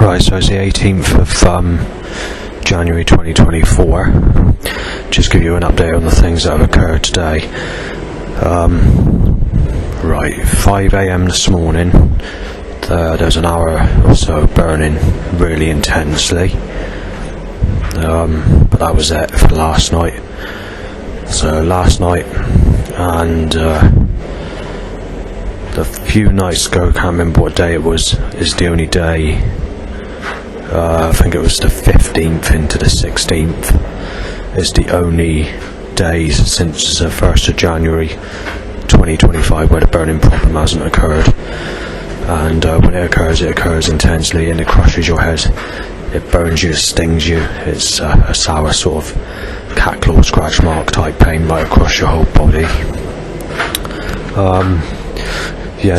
Right, so it's the 18th of January 2024. Just give you an update on the things that have occurred today. Right, 5 a.m. this morning, there was an hour or so burning really intensely. But that was it for last night. So last night and the few nights ago, I can't remember what day it was, is the only day. I think it was the 15th into the 16th is the only days since the 1st of January 2025 where the burning problem hasn't occurred. And when it occurs intensely and it crushes your head. It burns you, it stings you. It's a sour sort of cat claw scratch mark type pain right across your whole body.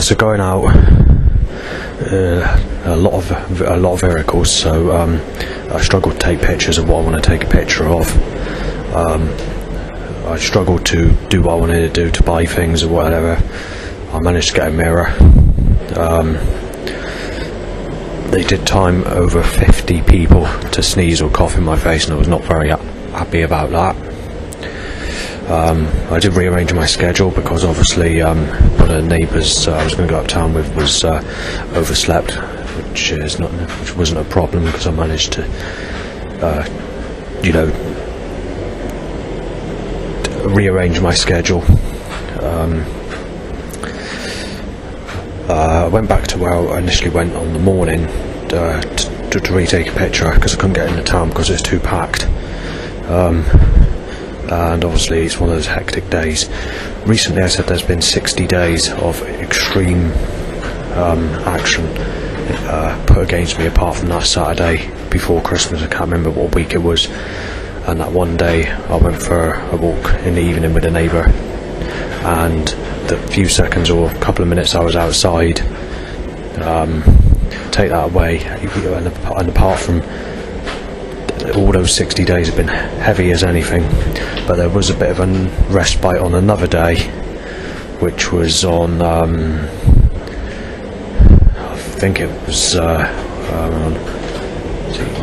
So going out, a lot of vehicles, so I struggle to take pictures of what I want to take a picture of. I struggle to do what I wanted to do, to buy things or whatever. I managed to get a mirror. They did time over 50 people to sneeze or cough in my face, and I was not very happy about that. I did rearrange my schedule because obviously one of the neighbours I was going to go uptown with was overslept, which wasn't a problem because I managed to, rearrange my schedule. I went back to where I initially went on the morning to retake a picture because I couldn't get into town because it was too packed. And obviously it's one of those hectic days. Recently I said there's been 60 days of extreme action put against me, apart from that Saturday before Christmas. I can't remember what week it was, and that one day I went for a walk in the evening with a neighbour, and the few seconds or a couple of minutes I was outside, take that away, and apart from all those 60 days have been heavy as anything, but there was a bit of a respite on another day, which was on I think it was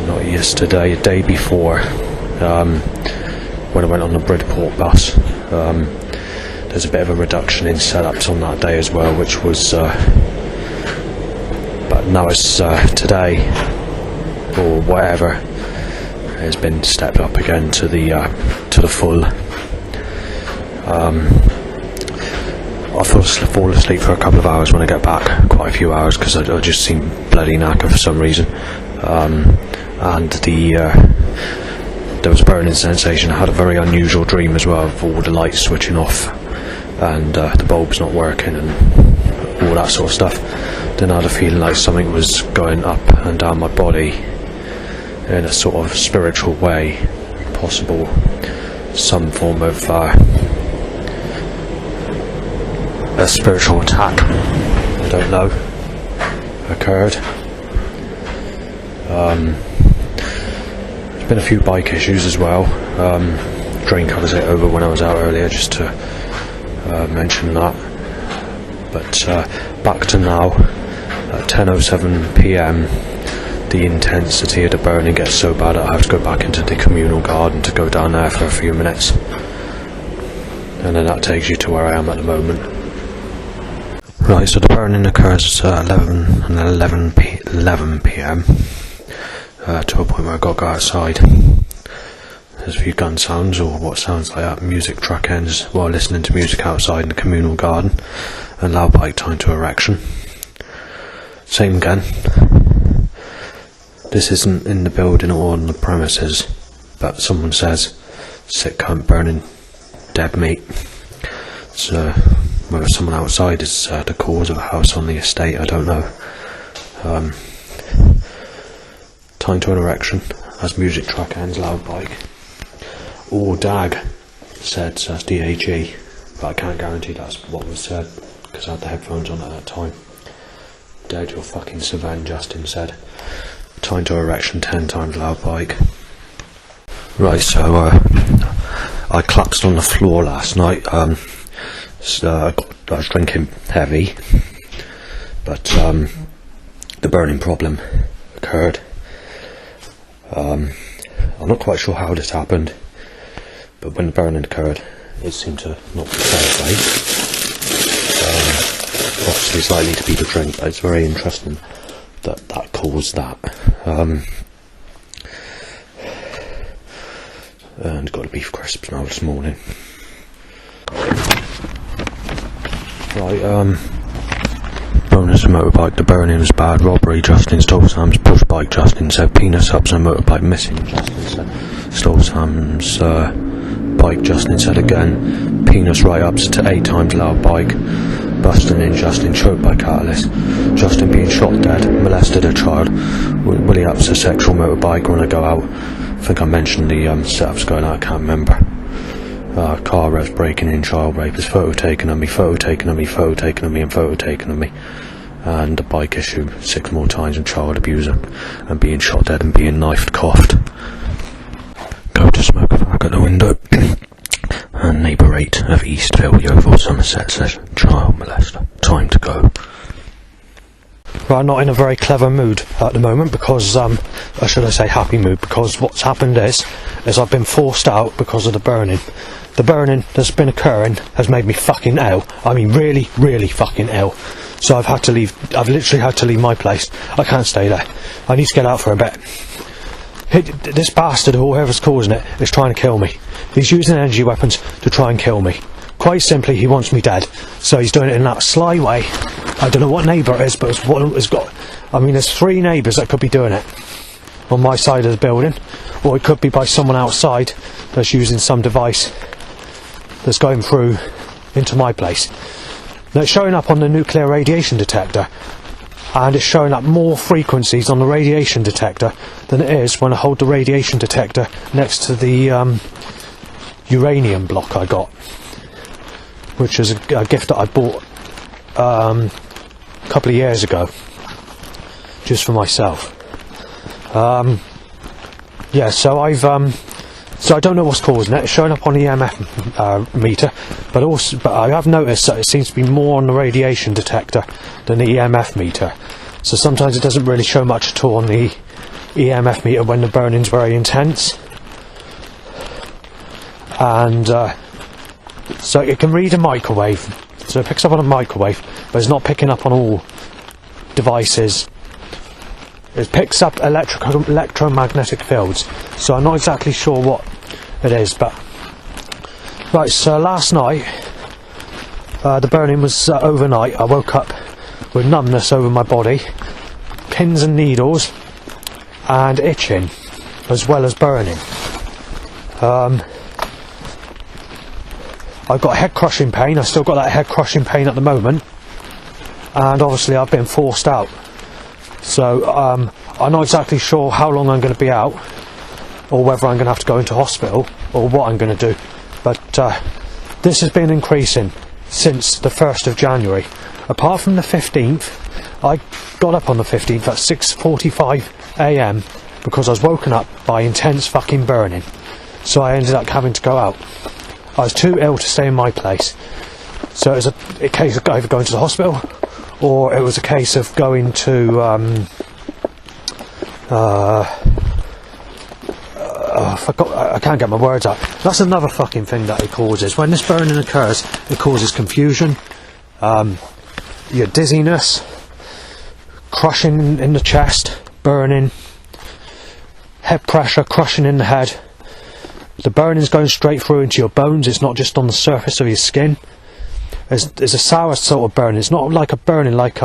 not yesterday, a day before, when I went on the Bridport bus. There's a bit of a reduction in setups on that day as well, which was but now it's today or whatever has been stepped up again to the full. I fall asleep for a couple of hours when I get back, quite a few hours, because I just seem bloody knackered for some reason. And there was a burning sensation. I had a very unusual dream as well, of all the lights switching off and the bulbs not working and all that sort of stuff. Then I had a feeling like something was going up and down my body in a sort of spiritual way, possible some form of a spiritual attack, I don't know, occurred. There's been a few bike issues as well. Drain covers it over when I was out earlier, just to mention that. But back to now, at 10:07 p.m, the intensity of the burning gets so bad that I have to go back into the communal garden to go down there for a few minutes, and then that takes you to where I am at the moment. Right, so the burning occurs at 11 p.m. To a point where I've got to go outside. There's a few gun sounds, or what sounds like that, music track ends while listening to music outside in the communal garden, and loud bike time to erection. Same again. This isn't in the building or on the premises, but someone says, sick cunt burning dead meat. So whether someone outside is the cause of a house on the estate, I don't know. Time to an erection as music track ends, loud bike. Or DAG said, so that's DAG, but I can't guarantee that's what was said because I had the headphones on at that time. Dead your fucking Savan, Justin said. Time to erection 10 times, loud bike. Right, so I collapsed on the floor last night. I was drinking heavy, but the burning problem occurred. I'm not quite sure how this happened, but when the burning occurred, it seemed to not far away. Obviously it's likely to be the drink, but it's very interesting that caused that. And got a beef crisps now this morning. Right, bonus motorbike, the burning was bad. Robbery, Justin stole Sam's push bike. Justin said penis ups and motorbike missing. Justin said stole Sam's bike. Justin said again penis right ups to 8 times loud bike. Busting in Justin, choked by catalyst. Justin being shot dead, molested a child. Willie ups a sexual motorbike when I go out. I think I mentioned the setups going out, I can't remember. Car revs, breaking in, child rapist, photo taken of me, photo taken of me, photo taken of me, and photo taken of me. And a bike issue 6 more times, and child abuser, and being shot dead and being knifed, coughed. Go to smoke a fag at the window. And neighbour 8 of Eastville, Yeovil, Somerset says, child molester, time to go. Right, I'm not in a very clever mood at the moment because, or should I say happy mood, because what's happened is I've been forced out because of the burning. The burning that's been occurring has made me fucking ill. I mean really, really fucking ill. So I've had to leave, I've literally had to leave my place. I can't stay there. I need to get out for a bit. This bastard, or whoever's causing it, is trying to kill me. He's using energy weapons to try and kill me. Quite simply, he wants me dead. So he's doing it in that sly way. I don't know what neighbour it is, but it's what has got. I mean, there's 3 neighbours that could be doing it on my side of the building, or it could be by someone outside that's using some device that's going through into my place. Now it's showing up on the nuclear radiation detector, and it's showing up more frequencies on the radiation detector than it is when I hold the radiation detector next to the uranium block I got, which is a gift that I bought a couple of years ago just for myself. Yeah, so I don't know what's causing it. It's showing up on the EMF meter, but I have noticed that it seems to be more on the radiation detector than the EMF meter. So sometimes it doesn't really show much at all on the EMF meter when the burning's very intense. And so it can read a microwave, so it picks up on a microwave, but it's not picking up on all devices. It picks up electromagnetic fields, so I'm not exactly sure what it is. But right, so last night the burning was overnight. I woke up with numbness over my body, pins and needles, and itching, as well as burning. I've got head crushing pain. I've still got that head crushing pain at the moment, and obviously I've been forced out. So I'm not exactly sure how long I'm going to be out, or whether I'm going to have to go into hospital, or what I'm going to do. But this has been increasing since the 1st of January. Apart from the 15th, I got up on the 15th at 6:45 AM because I was woken up by intense fucking burning. So I ended up having to go out. I was too ill to stay in my place. So it was a case of either going to the hospital, or it was a case of going to I can't get my words out. That's another fucking thing that it causes. When this burning occurs, it causes confusion, your dizziness, crushing in the chest, burning, head pressure, crushing in the head. The burning's going straight through into your bones. It's not just on the surface of your skin. It's a sour sort of burn. It's not like a burning like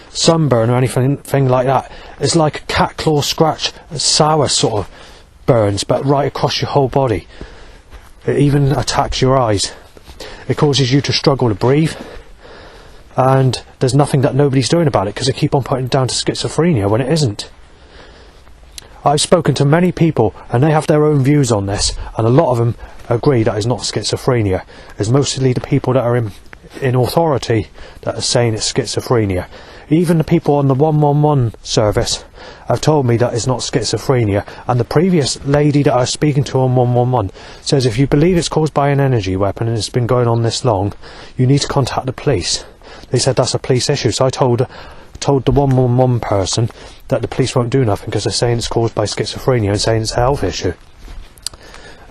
sunburn or anything like that. It's like a cat claw scratch, a sour sort of burns, but right across your whole body. It even attacks your eyes. It causes you to struggle to breathe, and there's nothing that nobody's doing about it because they keep on putting it down to schizophrenia when it isn't. I've spoken to many people and they have their own views on this, and a lot of them agree that it's not schizophrenia. It's mostly the people that are in authority that are saying it's schizophrenia. Even the people on the 111 service have told me that it's not schizophrenia, and the previous lady that I was speaking to on 111 says if you believe it's caused by an energy weapon and it's been going on this long, you need to contact the police. They said that's a police issue, so I told the 111 person that the police won't do nothing because they're saying it's caused by schizophrenia and saying it's a health issue.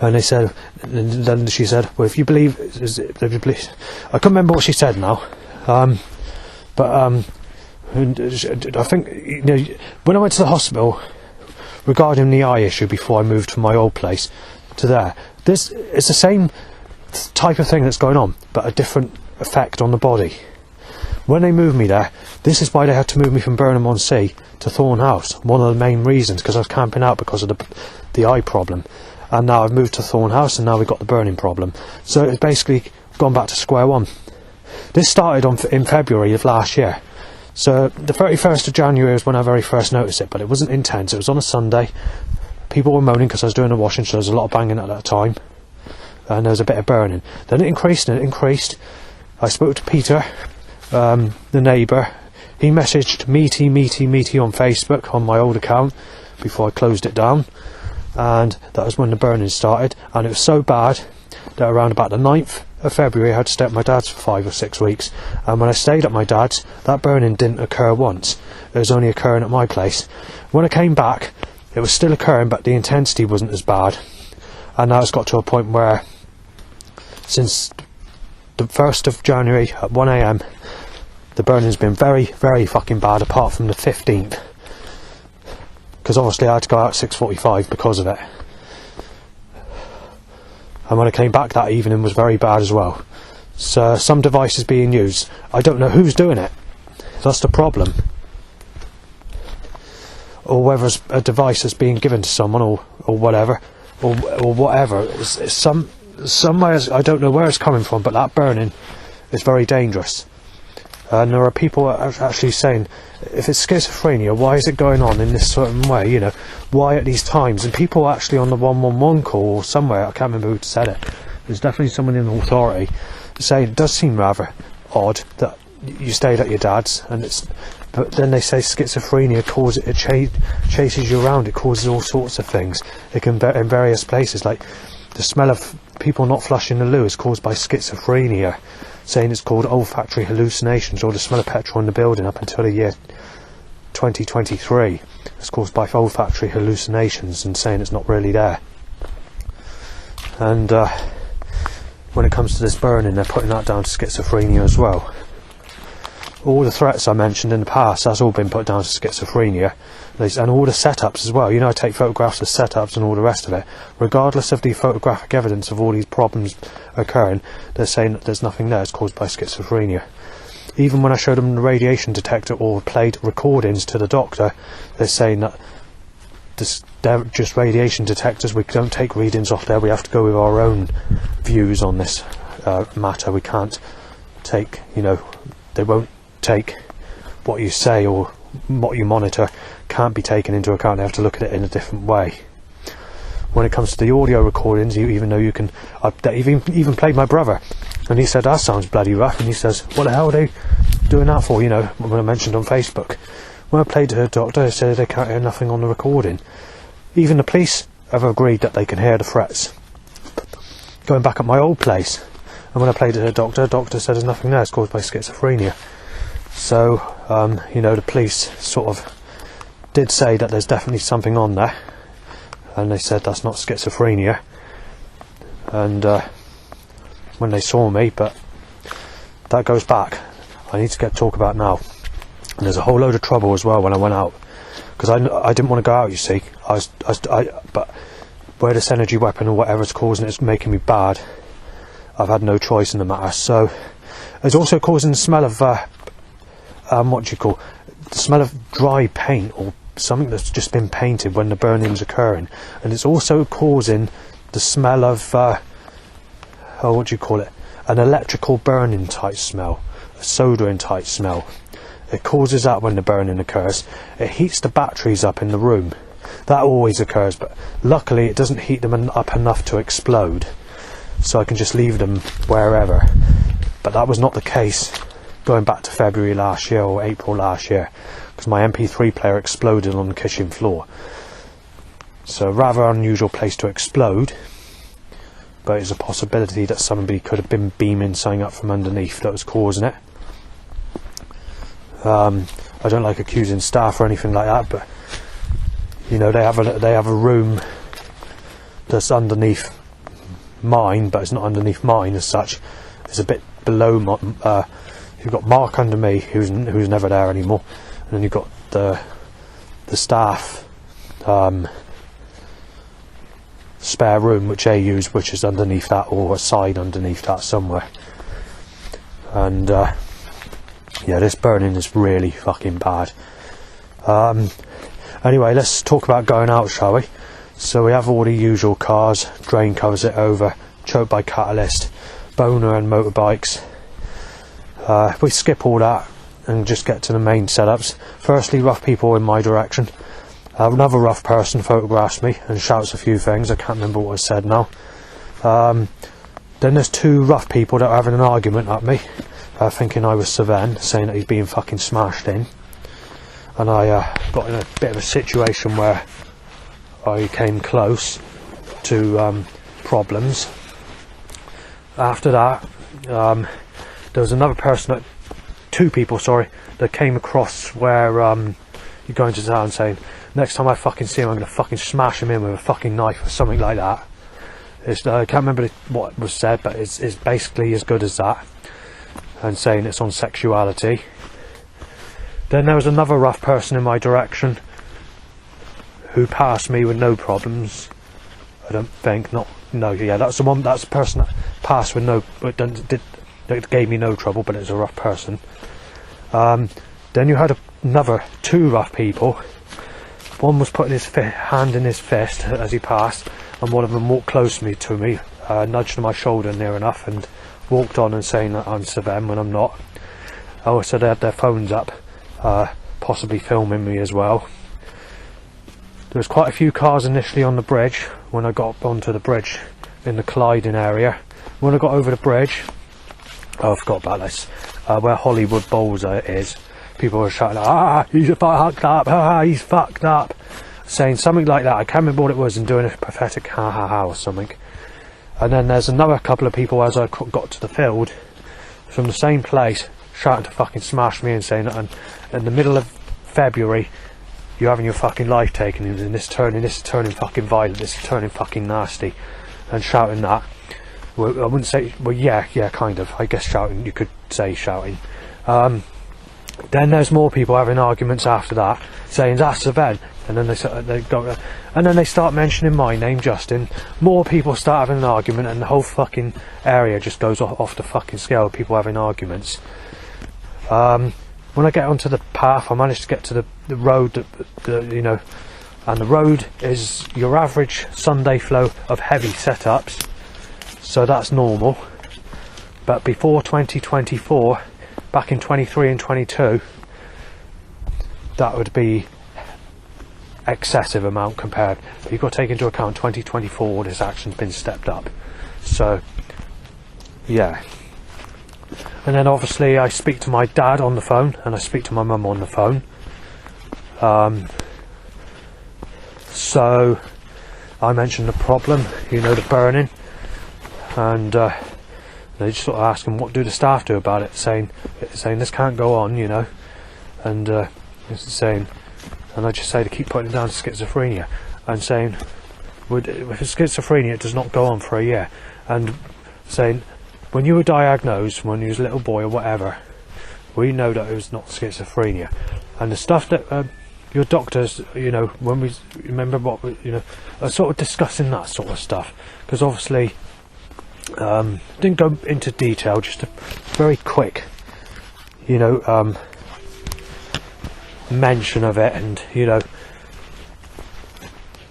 And they said, and then she said, well, if you believe, I can't remember what she said now, but I think, you know, when I went to the hospital regarding the eye issue before I moved from my old place to there, it's the same type of thing that's going on, but a different effect on the body. When they moved me there, this is why they had to move me from Burnham-on-Sea to Thorn House. One of the main reasons, because I was camping out because of the eye problem. And now I've moved to Thorn House, and now we've got the burning problem. So it's basically gone back to square one. This started in February of last year. So the 31st of January was when I very first noticed it, but it wasn't intense. It was on a Sunday. People were moaning because I was doing the washing, so there was a lot of banging at that time. And there was a bit of burning. Then it increased and it increased. I spoke to Peter, the neighbour. He messaged meaty on Facebook on my old account before I closed it down. And that was when the burning started. And it was so bad that around about the 9th of February I had to stay at my dad's for 5 or 6 weeks. And when I stayed at my dad's, that burning didn't occur once. It was only occurring at my place. When I came back, it was still occurring, but the intensity wasn't as bad. And now it's got to a point where, since the 1st of January at 1 AM, the burning's been very, very fucking bad, apart from the 15th. Because obviously I had to go out at 6:45 because of it. And when I came back that evening was very bad as well. So some device is being used. I don't know who's doing it. That's the problem. Or whether it's a device that's being given to someone or whatever. Or whatever. It's somewhere, I don't know where it's coming from, but that burning is very dangerous. And there are people actually saying, if it's schizophrenia, why is it going on in this certain way, you know, why at these times? And people actually on the 111 call or somewhere, I can't remember who said it, there's definitely someone in authority saying it does seem rather odd that you stayed at your dad's, but then they say schizophrenia chases you around, it causes all sorts of things. It can be in various places, like the smell of people not flushing the loo is caused by schizophrenia, saying it's called olfactory hallucinations, or the smell of petrol in the building up until the year 2023. It's caused by olfactory hallucinations, and saying it's not really there. And when it comes to this burning, they're putting that down to schizophrenia as well. All the threats I mentioned in the past, that's all been put down to schizophrenia. And all the setups as well. You know, I take photographs of setups and all the rest of it. Regardless of the photographic evidence of all these problems occurring, they're saying that there's nothing there, it's caused by schizophrenia. Even when I showed them the radiation detector or played recordings to the doctor, they're saying that they're just radiation detectors, we don't take readings off there, we have to go with our own views on this matter. We can't take, you know, they won't take what you say or what you monitor, can't be taken into account. They have to look at it in a different way. When it comes to the audio recordings, even though you can, they even played my brother, and he said that sounds bloody rough, and he says, what the hell are they doing that for, you know, when I mentioned on Facebook. When I played to her doctor, they said they can't hear nothing on the recording. Even the police have agreed that they can hear the threats going back at my old place. And when I played to her doctor said there's nothing there, it's caused by schizophrenia. So, you know, the police sort of did say that there's definitely something on there, and they said that's not schizophrenia. And when they saw me, but that goes back. I need to talk about now. And there's a whole load of trouble as well when I went out, because I didn't want to go out. You see, but where this energy weapon or whatever's causing it's making me bad, I've had no choice in the matter. So it's also causing the smell of the smell of dry paint or something that's just been painted when the burning's occurring, and it's also causing the smell of an electrical burning type smell, a soldering type smell. It causes that when the burning occurs. It heats the batteries up in the room. That always occurs, but luckily it doesn't heat them up enough to explode, so I can just leave them wherever. But that was not the case going back to February last year or April last year, because my MP3 player exploded on the kitchen floor. So a rather unusual place to explode, but it's a possibility that somebody could have been beaming something up from underneath that was causing it. I don't like accusing staff or anything like that, but you know, they have a room that's underneath mine, but it's not underneath mine as such. It's a bit below my. You've got Mark under me, who's never there anymore, and then you've got the staff spare room which they use, which is underneath that, or a side underneath that somewhere. And yeah, this burning is really fucking bad. Anyway, let's talk about going out, shall we? So we have all the usual cars, drain covers it over, choked by catalyst, boner and motorbikes. We skip all that and just get to the main setups. Firstly, rough people in my direction. Another rough person photographs me and shouts a few things. I can't remember what was said now. Then there's two rough people that are having an argument at me, thinking I was Savan, saying that he's being fucking smashed in. And I got in a bit of a situation where I came close to problems. After that, there was another person, two people, sorry, that came across where you're going to town, saying, next time I fucking see him, I'm going to fucking smash him in with a fucking knife or something like that. I can't remember what was said, but it's basically as good as that. And saying it's on sexuality. Then there was another rough person in my direction who passed me with no problems. I don't think, that's the person that passed with that gave me no trouble, but it's a rough person. Then you had another two rough people. One was putting his hand in his fist as he passed, and one of them walked close to me, nudged my shoulder near enough, and walked on and saying that I'm Savan when I'm not. Also, they had their phones up, possibly filming me as well. There was quite a few cars initially on the bridge when I got up onto the bridge in the Clyding area. When I got over the bridge, I forgot about this, where Hollywood Bowls is, people were shouting, he's fucked up, he's fucked up, saying something like that. I can't remember what it was, and doing a pathetic ha ha ha or something. And then there's another couple of people as I got to the field from the same place shouting to fucking smash me and saying that in the middle of February you're having your fucking life taken, and this is turning fucking violent, this is turning fucking nasty, and shouting that. Well, I wouldn't say, well, yeah, kind of, I guess shouting, you could say shouting. Then there's more people having arguments after that, saying that's Savan, and then they start mentioning my name, Justin. More people start having an argument, and the whole fucking area just goes off the fucking scale. People having arguments. When I get onto the path, I managed to get to the road, and the road is your average Sunday flow of heavy setups, so that's normal. But before 2024, back in 23 and 22, that would be excessive amount compared. But you've got to take into account 2024, this action's been stepped up. So, yeah. And then obviously I speak to my dad on the phone, and I speak to my mum on the phone. So I mentioned the problem, the burning, and they just sort of ask him, what do the staff do about it, saying this can't go on, and saying, and I just say to keep putting it down to schizophrenia, and saying, if it's schizophrenia, it does not go on for a year, and saying, when you were diagnosed when you was a little boy or whatever, we know that it was not schizophrenia, and the stuff that your doctors, when we remember what, are sort of discussing that sort of stuff, because obviously didn't go into detail, just a very quick, mention of it, and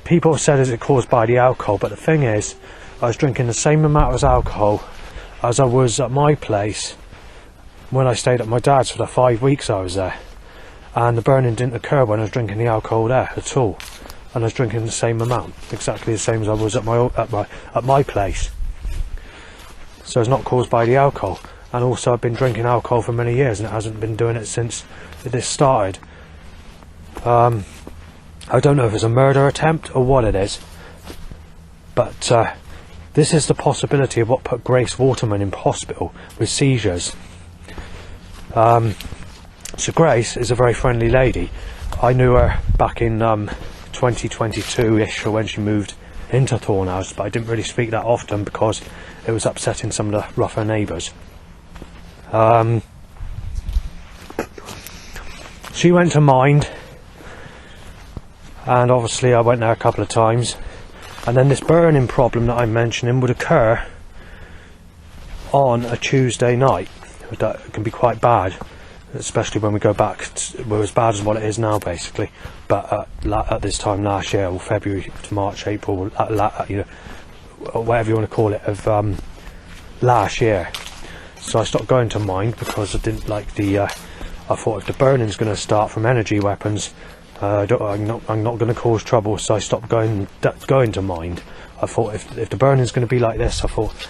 people said is it caused by the alcohol, but the thing is, I was drinking the same amount of alcohol as I was at my place when I stayed at my dad's for the 5 weeks I was there, and the burning didn't occur when I was drinking the alcohol there at all, and I was drinking the same amount, exactly the same as I was at my place. So it's not caused by the alcohol, and also I've been drinking alcohol for many years, and it hasn't been doing it since this started. I don't know if it's a murder attempt or what it is, but this is the possibility of what put Grace Waterman in hospital with seizures. So So Grace is a very friendly lady. I knew her back in 2022-ish, or when she moved into Thornhouse, but I didn't really speak that often because it was upsetting some of the rougher neighbours. She went to Mind, and obviously I went there a couple of times, and then this burning problem that I'm mentioning would occur on a Tuesday night. That can be quite bad, especially when we go back as bad as what it is now basically, but at this time last year, or February to March, April, whatever you want to call it, of last year. So I stopped going to Mind because I didn't like I thought if the burning's going to start from energy weapons, I'm not going to cause trouble, so I stopped going to Mind. I thought if the burning's going to be like this, I thought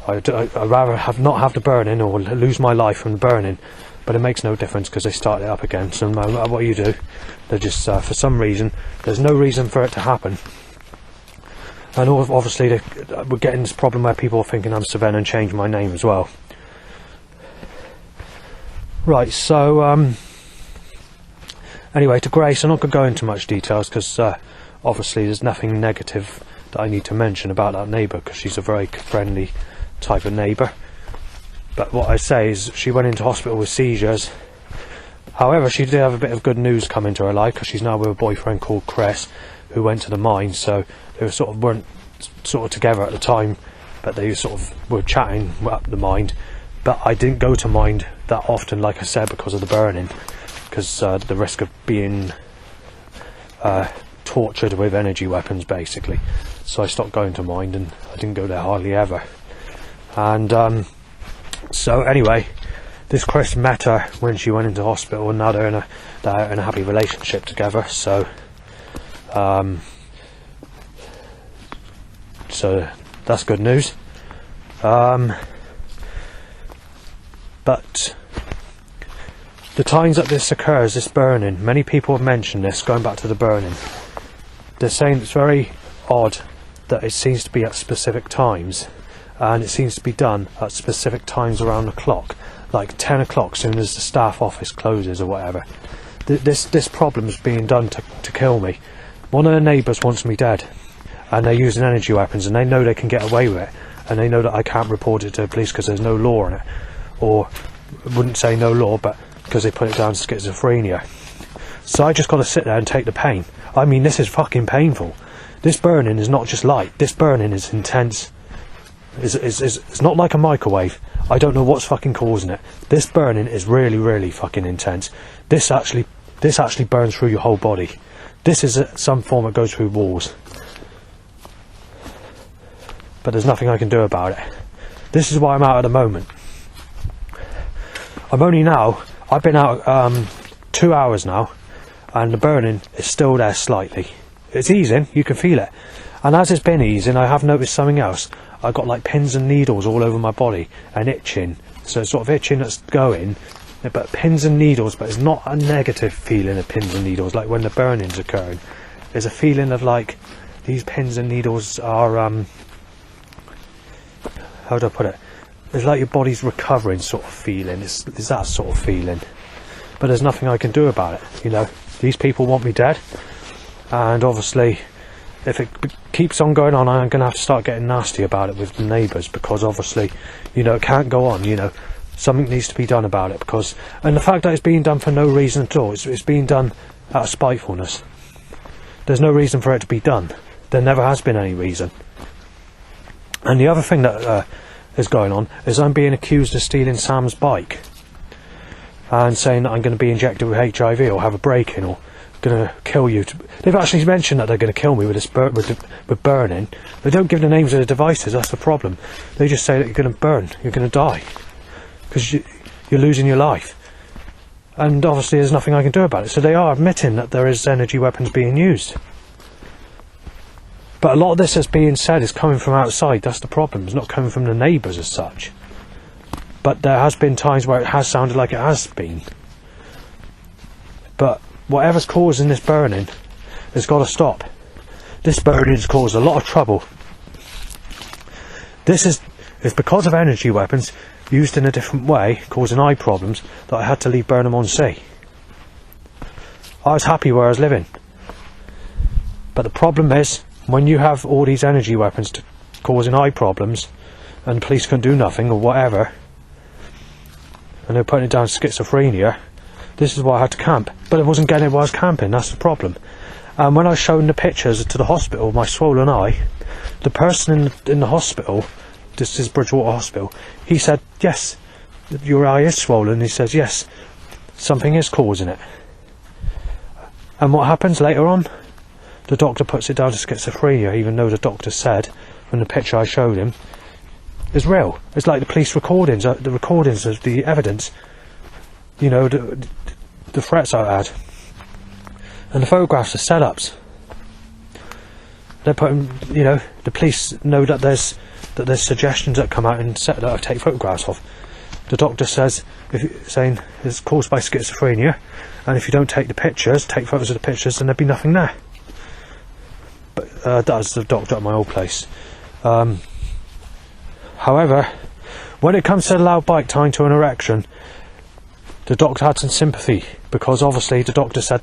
I'd rather not have the burning or lose my life from the burning. But it makes no difference because they start it up again. So no matter what you do, they're just for some reason, there's no reason for it to happen. And obviously we're getting this problem where people are thinking I'm Sven and change my name as well. Right, so anyway, to Grace, I'm not going to go into much details because obviously there's nothing negative that I need to mention about that neighbour, because she's a very friendly type of neighbour. But what I say is she went into hospital with seizures. However, she did have a bit of good news come into her life, because she's now with a boyfriend called Chris, who went to the mine. So they weren't together at the time, but they were chatting up the mine. But I didn't go to Mind that often, like I said, because of the burning, because the risk of being tortured with energy weapons basically. So I stopped going to Mind, and I didn't go there hardly ever. And so anyway, this Chris met her when she went into hospital, and now they're in a happy relationship together. So so that's good news. But the times that this occurs, this burning, many people have mentioned this, going back to the burning. They're saying it's very odd that it seems to be at specific times, and it seems to be done at specific times around the clock, like 10 o'clock, soon as the staff office closes or whatever. This problem is being done to kill me. One of the neighbours wants me dead, and they're using energy weapons, and they know they can get away with it, and they know that I can't report it to the police because there's no law on it. Or wouldn't say no law, but because they put it down to schizophrenia. So I just got to sit there and take the pain. I mean, this is fucking painful. This burning is not just light. This burning is intense. It's not like a microwave. I don't know what's fucking causing it. This burning is really, really fucking intense. This actually burns through your whole body. This is some form that goes through walls. But there's nothing I can do about it. This is why I'm out at the moment. I've been out 2 hours now, and the burning is still there slightly. It's easing, you can feel it. And as it's been easing, I have noticed something else. I've got like pins and needles all over my body, and itching. So it's sort of itching that's going, but pins and needles, but it's not a negative feeling of pins and needles, like when the burning's occurring. There's a feeling of like, these pins and needles are, how do I put it? It's like your body's recovering sort of feeling. It's that sort of feeling. But there's nothing I can do about it. You know, these people want me dead. And obviously, if it keeps on going on, I'm going to have to start getting nasty about it with the neighbours. Because obviously, you know, it can't go on, you know. Something needs to be done about it. And the fact that it's being done for no reason at all. It's being done out of spitefulness. There's no reason for it to be done. There never has been any reason. And the other thing that is going on is I'm being accused of stealing Sam's bike and saying that I'm going to be injected with HIV or have a break-in or going to kill you. They've actually mentioned that they're going to kill me with this with burning. They don't give the names of the devices. That's the problem. They just say that you're going to burn, you're going to die, because you're losing your life. And obviously there's nothing I can do about it. So they are admitting that there is energy weapons being used. But a lot of this that's being said is coming from outside. That's the problem. It's not coming from the neighbours as such. But there has been times where it has sounded like it has been. But whatever's causing this burning has got to stop. This burning has caused a lot of trouble. This is because of energy weapons. used in a different way, causing eye problems, that I had to leave Burnham-on-Sea. I was happy where I was living. But the problem is, when you have all these energy weapons causing eye problems, and the police can do nothing or whatever, and they're putting it down to schizophrenia, this is why I had to camp. But I wasn't getting it while I was camping, that's the problem. And when I was showing the pictures to the hospital of my swollen eye, the person in the hospital, this is Bridgewater Hospital, he said, yes, your eye is swollen. He says, yes, something is causing it. And what happens later on? The doctor puts it down to schizophrenia, even though the doctor said, from the picture I showed him, is real. It's like the police recordings, the recordings of the evidence, you know, the threats I had. And the photographs are setups. They're putting, you know, the police know that there's suggestions that come out and that I take photographs of. The doctor says, saying it's caused by schizophrenia, and if you don't take the pictures, take photos of the pictures, then there'd be nothing there. But that's the doctor at my old place. However, when it comes to the loud bike tying to an erection, the doctor had some sympathy, because obviously the doctor said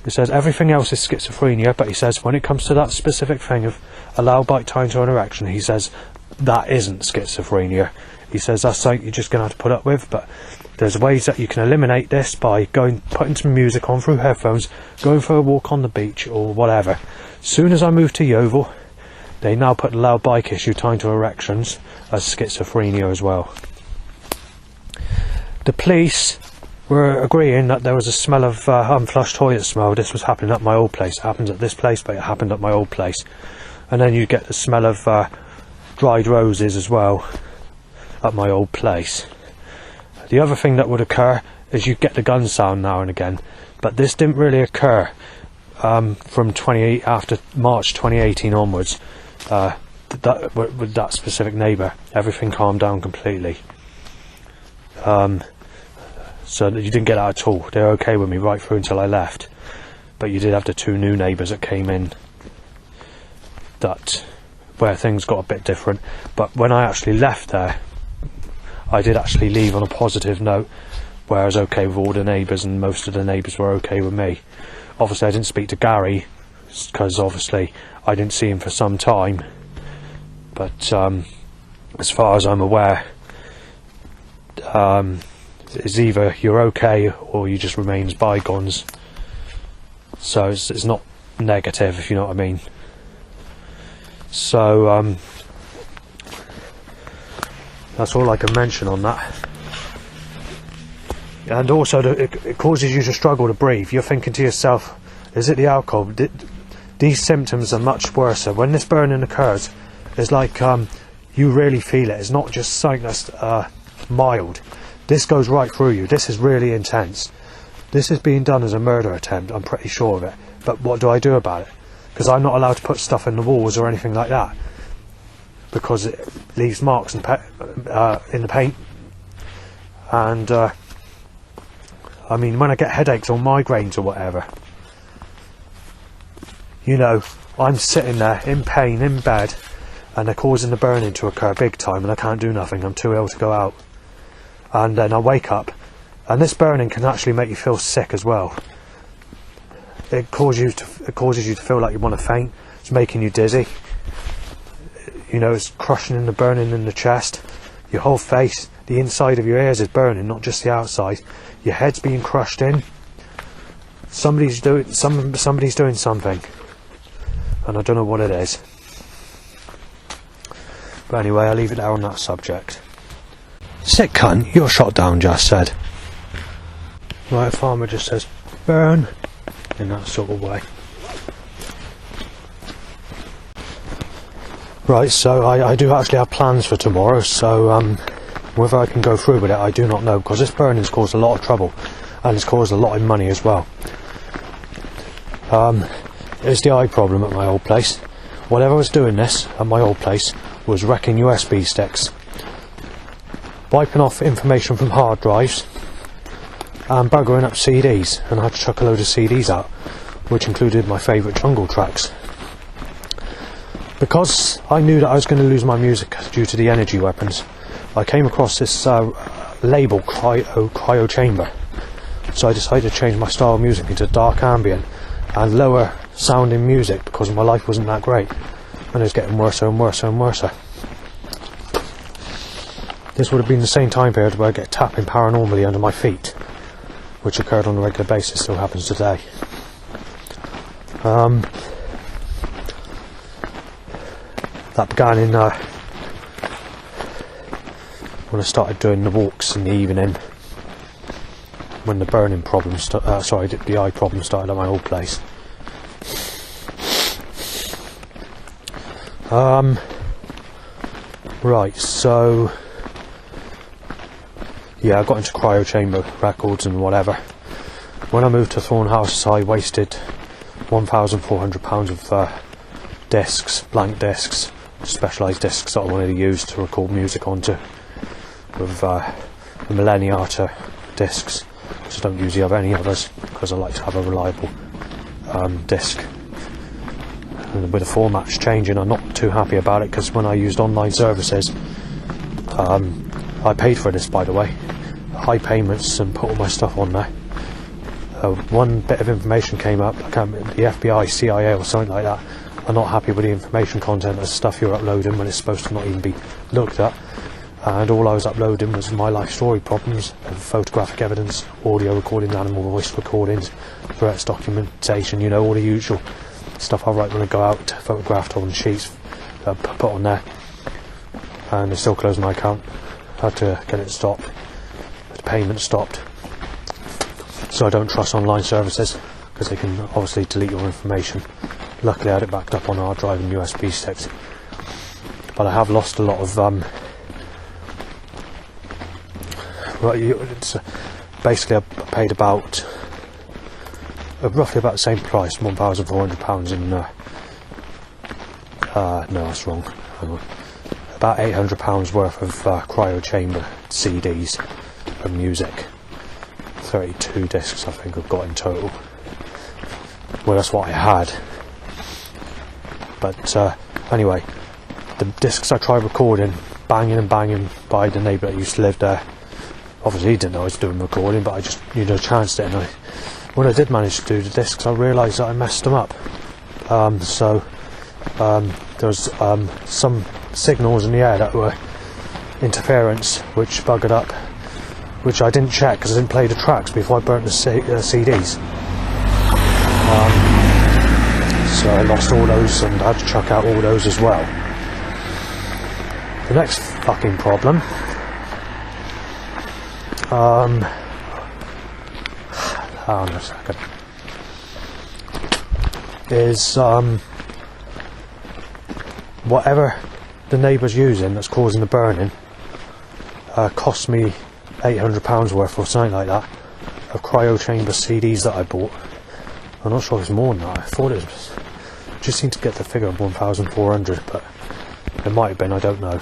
he says everything else is schizophrenia, but he says when it comes to that specific thing of a loud bike tying to an erection, he says that isn't schizophrenia. He says that's something you're just going to have to put up with, but there's ways that you can eliminate this by putting some music on through headphones, going for a walk on the beach or whatever. Soon as I moved to Yeovil, they now put the loud bike issue tying to erections as schizophrenia as well. The police were agreeing that there was a smell of unflushed toilet smell. This was happening at my old place. It happens at this place, but it happened at my old place. And then you get the smell of dried roses as well at my old place. The other thing that would occur is you get the gun sound now and again, but this didn't really occur from after March 2018 onwards. With that specific neighbour, everything calmed down completely. So you didn't get that at all. They were okay with me right through until I left. But you did have the two new neighbours that came in, where things got a bit different. But when I actually left there, I did actually leave on a positive note, where I was okay with all the neighbours, and most of the neighbours were okay with me. Obviously I didn't speak to Gary, because obviously I didn't see him for some time. But as far as I'm aware, it's either you're okay or you just remain as bygones. So it's not negative, if you know what I mean. So that's all I can mention on that. And also it causes you to struggle to breathe. You're thinking to yourself, is it the alcohol? These symptoms are much worse. So when this burning occurs, it's like you really feel it. It's not just something that's mild. This goes right through you. This is really intense. This is being done as a murder attempt, I'm pretty sure of it. But what do I do about it? Because I'm not allowed to put stuff in the walls or anything like that, because it leaves marks in the paint. And I mean, when I get headaches or migraines or whatever, you know, I'm sitting there in pain in bed, and they're causing the burning to occur big time, and I can't do nothing. I'm too ill to go out. And then I wake up, and this burning can actually make you feel sick as well. It causes you to feel like you want to faint. It's making you dizzy. You know, it's crushing in the burning in the chest. Your whole face, the inside of your ears is burning, not just the outside. Your head's being crushed in. Somebody's doing something, and I don't know what it is. But anyway, I'll leave it there on that subject. Sick cunt, you're shot down, Just said. Right, a farmer just says, burn, in that sort of way. Right, so I do actually have plans for tomorrow, so whether I can go through with it, I do not know, because this burning's caused a lot of trouble, and it's caused a lot of money as well. It's the eye problem at my old place. Whatever was doing this at my old place was wrecking USB sticks, wiping off information from hard drives, and buggering up CDs, and I had to chuck a load of CDs out, which included my favourite jungle tracks. Because I knew that I was going to lose my music due to the energy weapons, I came across this label, cryo chamber. So I decided to change my style of music into dark ambient and lower sounding music because my life wasn't that great and it was getting worse and worse and worse. This would have been the same time period where I get tapping paranormally under my feet, which occurred on a regular basis, still happens today. That began in when I started doing the walks in the evening, when the burning problem the eye problem started at my old place. Right, so yeah, I got into cryo chamber records and whatever. When I moved to Thorn House, I wasted £1,400 of discs, blank discs, specialised discs that I wanted to use to record music onto, with the Millenniata discs. So I don't usually have any others because I like to have a reliable disc. And with the formats changing, I'm not too happy about it because when I used online services, I paid for this, by the way, high payments, and put all my stuff on there. One bit of information came up, like the FBI, CIA or something like that, are not happy with the information content of stuff you're uploading when it's supposed to not even be looked at. And all I was uploading was my life story problems, and photographic evidence, audio recordings, animal voice recordings, threats documentation, you know, all the usual stuff I write when I go out, photographed on sheets, put on there. And they still closed my account. I had to get it stopped, the payment stopped. So I don't trust online services because they can obviously delete your information. Luckily I had it backed up on hard drive and USB sticks. But I have lost a lot of basically I paid about roughly about the same price, £1,400 in no, that's wrong, hang on. About £800 worth of cryo chamber CDs of music. 32 discs I think I've got in total. Well, that's what I had. But anyway, the discs I tried recording, banging and banging by the neighbour that used to live there. Obviously he didn't know I was doing recording, but I just, chanced it, and when I did manage to do the discs, I realised that I messed them up. There was some signals in the air that were interference, which buggered up, which I didn't check because I didn't play the tracks before I burnt the CDs. So I lost all those and I had to chuck out all those as well. The next fucking problem hang on a second, is whatever the neighbour's using that's causing the burning cost me £800 worth or something like that of cryo chamber CDs that I bought. I'm not sure if it's more than that. I thought it was, just seemed to get the figure of 1,400, but it might have been, I don't know.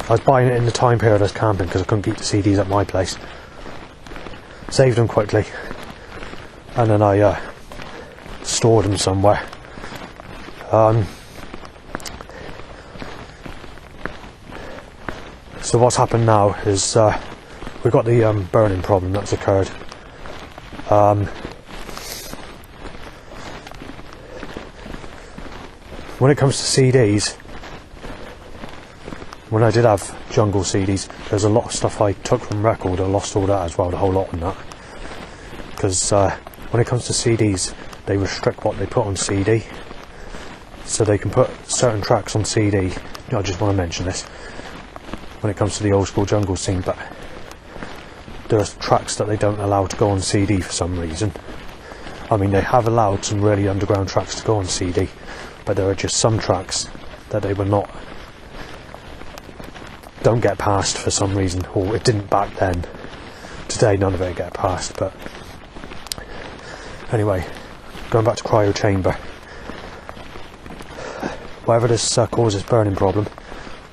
I was buying it in the time period I was camping because I couldn't keep the CDs at my place. Saved them quickly, and then I stored them somewhere. So what's happened now is we've got the burning problem that's occurred. When it comes to CDs, when I did have jungle CDs, there's a lot of stuff I took from record. I lost all that as well, the whole lot on that. Because when it comes to CDs, they restrict what they put on CD. So they can put certain tracks on CD. I just want to mention this when it comes to the old school jungle scene, but there are tracks that they don't allow to go on CD for some reason. I mean, they have allowed some really underground tracks to go on CD, but there are just some tracks that they were not, don't get past for some reason, or it didn't back then. Today none of it get past. But anyway, going back to cryo chamber, whatever this causes burning problem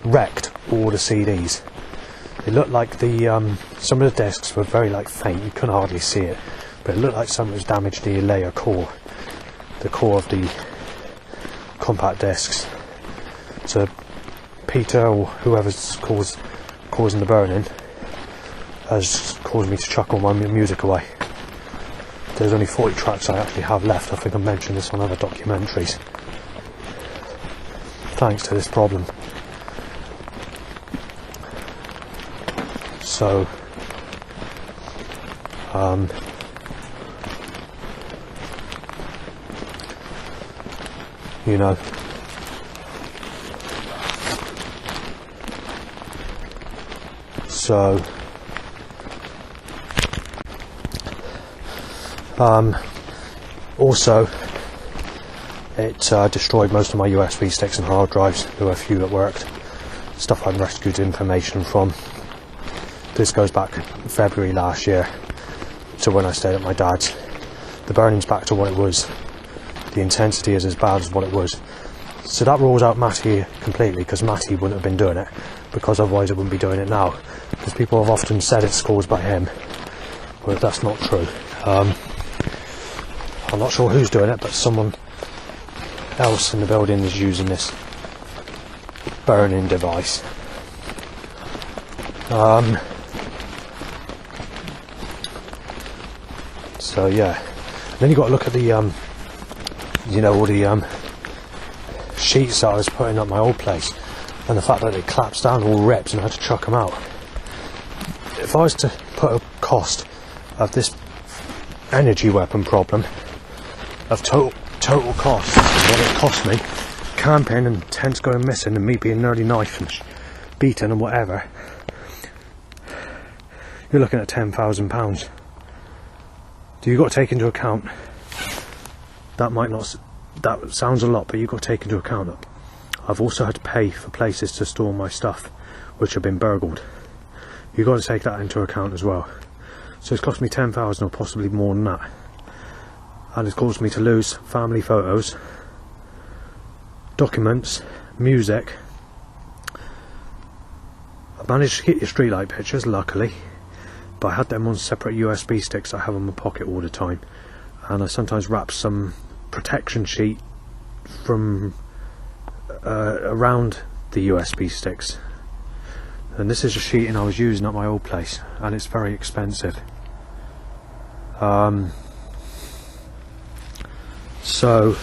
wrecked all the CDs. It looked like the some of the discs were very faint, you couldn't hardly see it, but it looked like something was damaged the layer core, the core of the compact discs. So Peter or whoever's causing the burning has caused me to chuck all my music away. There's only 40 tracks I actually have left. I think I mentioned this on other documentaries. Thanks to this problem. So, you know, so also it destroyed most of my USB sticks and hard drives. There were a few that worked, stuff I'd rescued information from. This goes back February last year to when I stayed at my dad's. The burning's back to what it was. The intensity is as bad as what it was. So that rules out Matty completely, because Matty wouldn't have been doing it, because otherwise it wouldn't be doing it now. Because people have often said it's caused by him, but that's not true. I'm not sure who's doing it, but someone else in the building is using this burning device. So yeah, then you got to look at the you know, all the sheets that I was putting up my old place, and the fact that they collapsed down, all ripped, and I had to chuck them out. If I was to put a cost of this energy weapon problem, of total cost, what it cost me, camping and tents going missing and me being nearly knifed and beaten and whatever, you're looking at £10,000. Do you got to take into account that might not, that sounds a lot, but you've got to take into account that I've also had to pay for places to store my stuff which have been burgled. You've got to take that into account as well. So it's cost me 10,000 or possibly more than that, and it's caused me to lose family photos, documents, music. I managed to get your streetlight pictures, luckily, but I had them on separate USB sticks I have in my pocket all the time, and I sometimes wrap some protection sheet from around the USB sticks, and this is a sheeting I was using at my old place, and it's very expensive. So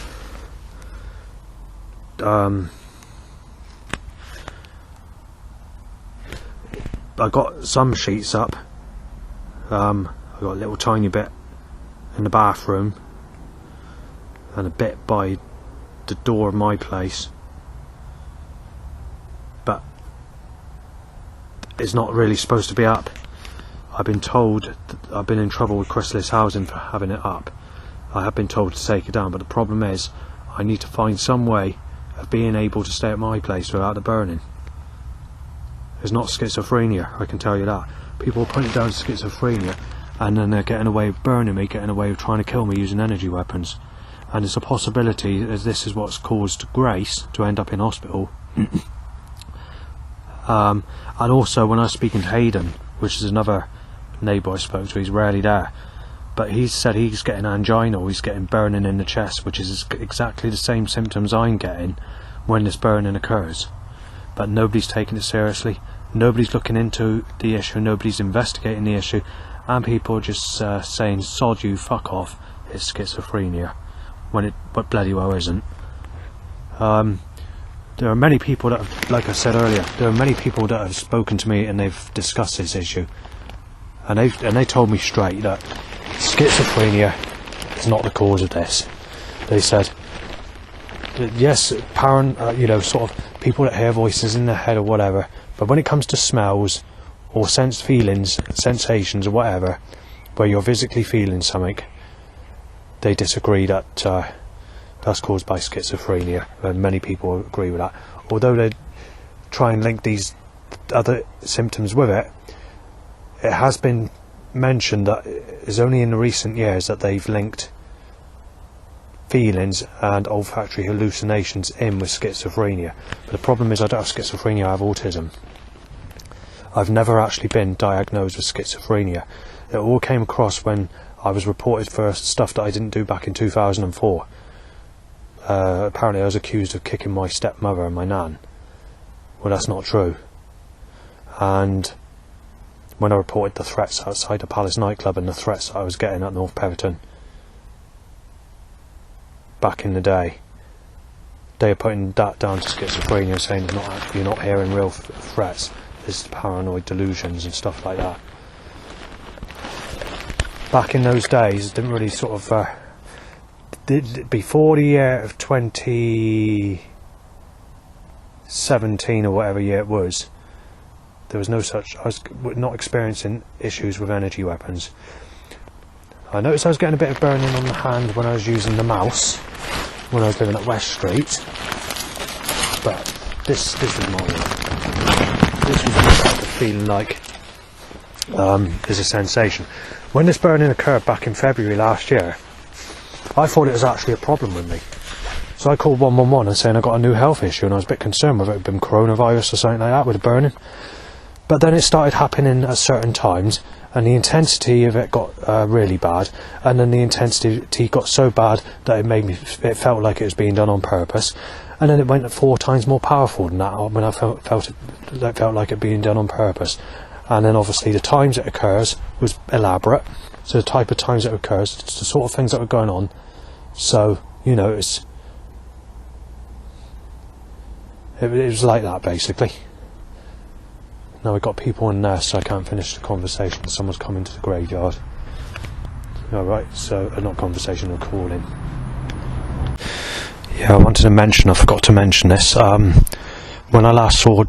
I got some sheets up. I got a little tiny bit in the bathroom and a bit by the door of my place, but it's not really supposed to be up. I've been told that I've been in trouble with Chrysalis Housing for having it up. I have been told to take it down, but the problem is I need to find some way of being able to stay at my place without the burning. It's not schizophrenia, I can tell you that. People are putting it down to schizophrenia, and then they're getting away with burning me, getting away with trying to kill me using energy weapons. And it's a possibility, as this is what's caused Grace to end up in hospital. And also, when I was speaking to Hayden, which is another neighbour I spoke to, he's rarely there, but he said he's getting angina, or he's getting burning in the chest, which is exactly the same symptoms I'm getting when this burning occurs. But nobody's taking it seriously, nobody's looking into the issue, nobody's investigating the issue, and people are just saying, sod you, fuck off, it's schizophrenia, when it but bloody well isn't. There are many people that have, like I said earlier, there are many people that have spoken to me and they've discussed this issue, and they told me straight that schizophrenia is not the cause of this. They said that yes, you know, sort of people that hear voices in their head or whatever, but when it comes to smells or feelings, sensations or whatever, where you're physically feeling something, they disagree that that's caused by schizophrenia, and many people agree with that. Although they try and link these other symptoms with it, it has been mentioned that it's only in the recent years that they've linked feelings and olfactory hallucinations in with schizophrenia. But the problem is I don't have schizophrenia, I have autism. I've never actually been diagnosed with schizophrenia. It all came across when I was reported for stuff that I didn't do back in 2004. Apparently I was accused of kicking my stepmother and my nan, Well, that's not true. And when I reported the threats outside the Palace nightclub and the threats that I was getting at North Peverton back in the day, they are putting that down to schizophrenia, saying you're not hearing real threats, it's paranoid delusions and stuff like that. Back in those days, it didn't really sort of before the year of 2017 or whatever year it was, there was no such. I was not experiencing issues with energy weapons. I noticed I was getting a bit of burning on the hand when I was using the mouse when I was living at West Street, but this was more. This was more the feeling like there's a sensation. When this burning occurred back in February last year, I thought it was actually a problem with me. So I called 111 and saying I got a new health issue, and I was a bit concerned whether it had been coronavirus or something like that with the burning. But then it started happening at certain times, and the intensity of it got really bad, and then the intensity got so bad that it felt like it was being done on purpose, and then it went 4 times more powerful than that when I felt like it being done on purpose. And then obviously the times it occurs was elaborate, so the type of times it occurs, it's the sort of things that were going on. So, you know, it was like that basically. Now we've got people in there, so I can't finish the conversation. Someone's coming to the graveyard. Alright, so not conversation, a call in. Yeah, I wanted to mention, I forgot to mention this. When I last saw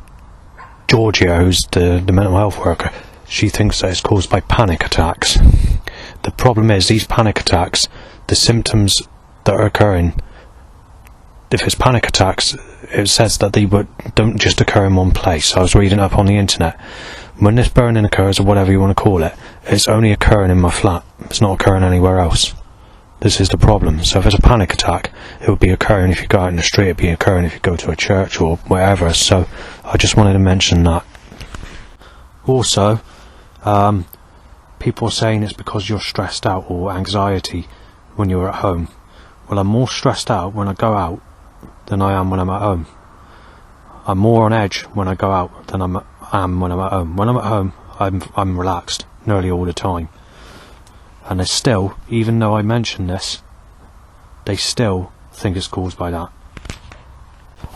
Georgia, who's the mental health worker, she thinks that it's caused by panic attacks. The problem is, these panic attacks, the symptoms that are occurring, if it's panic attacks, it says that they don't just occur in one place. I was reading up on the internet. When this burning occurs, or whatever you want to call it, it's only occurring in my flat. It's not occurring anywhere else. This is the problem. So if it's a panic attack, it would be occurring if you go out in the street, it would be occurring if you go to a church or wherever. So I just wanted to mention that. Also, people are saying it's because you're stressed out or anxiety when you're at home. Well, I'm more stressed out when I go out than I am when I'm at home. I'm more on edge when I go out than I am when I'm at home. When I'm at home, I'm relaxed nearly all the time. And they still, even though I mention this, they still think it's caused by that.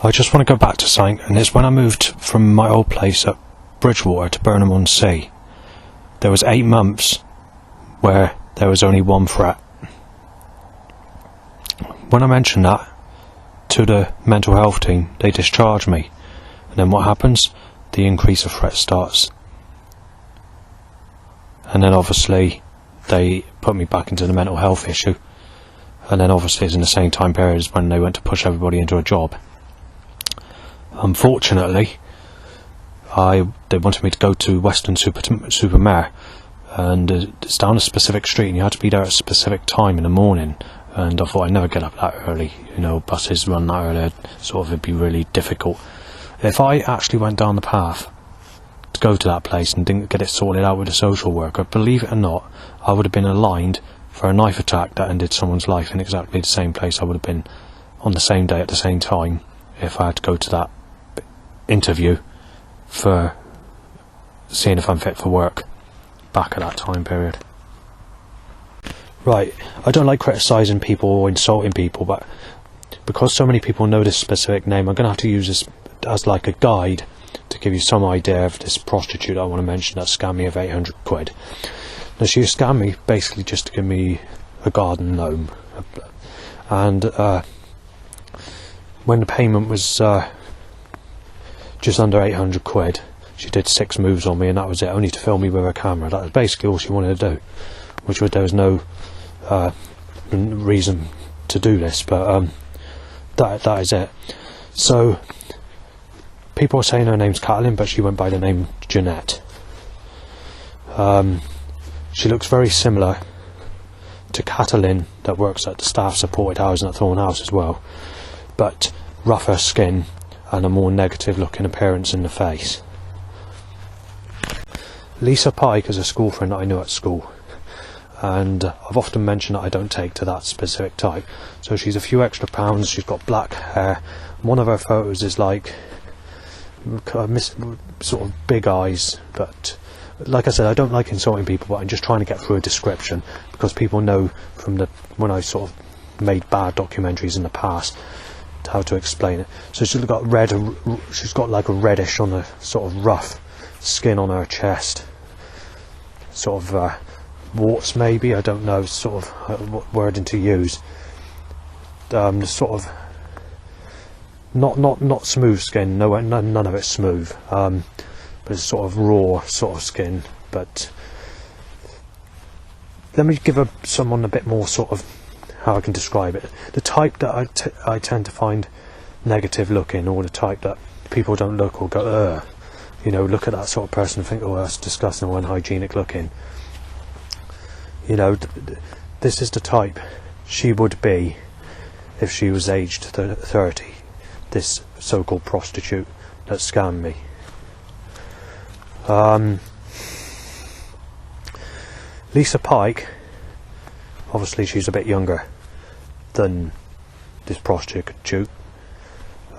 I just want to go back to something, and it's when I moved from my old place at Bridgewater to Burnham-on-Sea. There was 8 months where there was only 1 threat. When I mentioned that to the mental health team, they discharged me. And then what happens? The increase of threat starts. And then obviously they put me back into the mental health issue. And then obviously it's in the same time period as when they went to push everybody into a job. Unfortunately, they wanted me to go to Western Supermare, and it's down a specific street, and you had to be there at a specific time in the morning. And I thought I'd never get up that early. You know, buses run that early, sort of it'd be really difficult. If I actually went down the path to go to that place and didn't get it sorted out with a social worker, believe it or not, I would have been aligned for a knife attack that ended someone's life in exactly the same place I would have been on the same day at the same time if I had to go to that interview for seeing if I'm fit for work back at that time period. Right, I don't like criticising people or insulting people, but because so many people know this specific name, I'm going to have to use this as like a guide to give you some idea of this prostitute I want to mention that scammed me of 800 quid. Now, she scammed me basically just to give me a garden gnome, and when the payment was just under 800 quid, she did 6 moves on me, and that was it, only to film me with her camera. That was basically all she wanted to do, which was, there was no reason to do this, but that is it. So people are saying her name's Catalin, but she went by the name Jeanette. She looks very similar to Catalin that works at the staff supported housing at Thorn House as well, but rougher skin and a more negative looking appearance in the face. Lisa Pike is a school friend that I knew at school, and I've often mentioned that I don't take to that specific type. So she's a few extra pounds, she's got black hair. One of her photos is like sort of big eyes, but like I said, I don't like insulting people, but I'm just trying to get through a description, because people know from when I sort of made bad documentaries in the past how to explain it. So she's got like a reddish on a sort of rough skin on her chest, sort of warts maybe, I don't know sort of what wording to use. Sort of not smooth skin, none of it's smooth, but it's sort of raw sort of skin. But let me give someone a bit more sort of how I can describe it. The type that I tend to find negative looking, or the type that people don't look or go, you know, look at that sort of person and think, oh, that's disgusting or unhygienic looking. You know, this is the type she would be if she was aged 30, this so-called prostitute that scammed me. Lisa Pike, obviously she's a bit younger than this prostitute,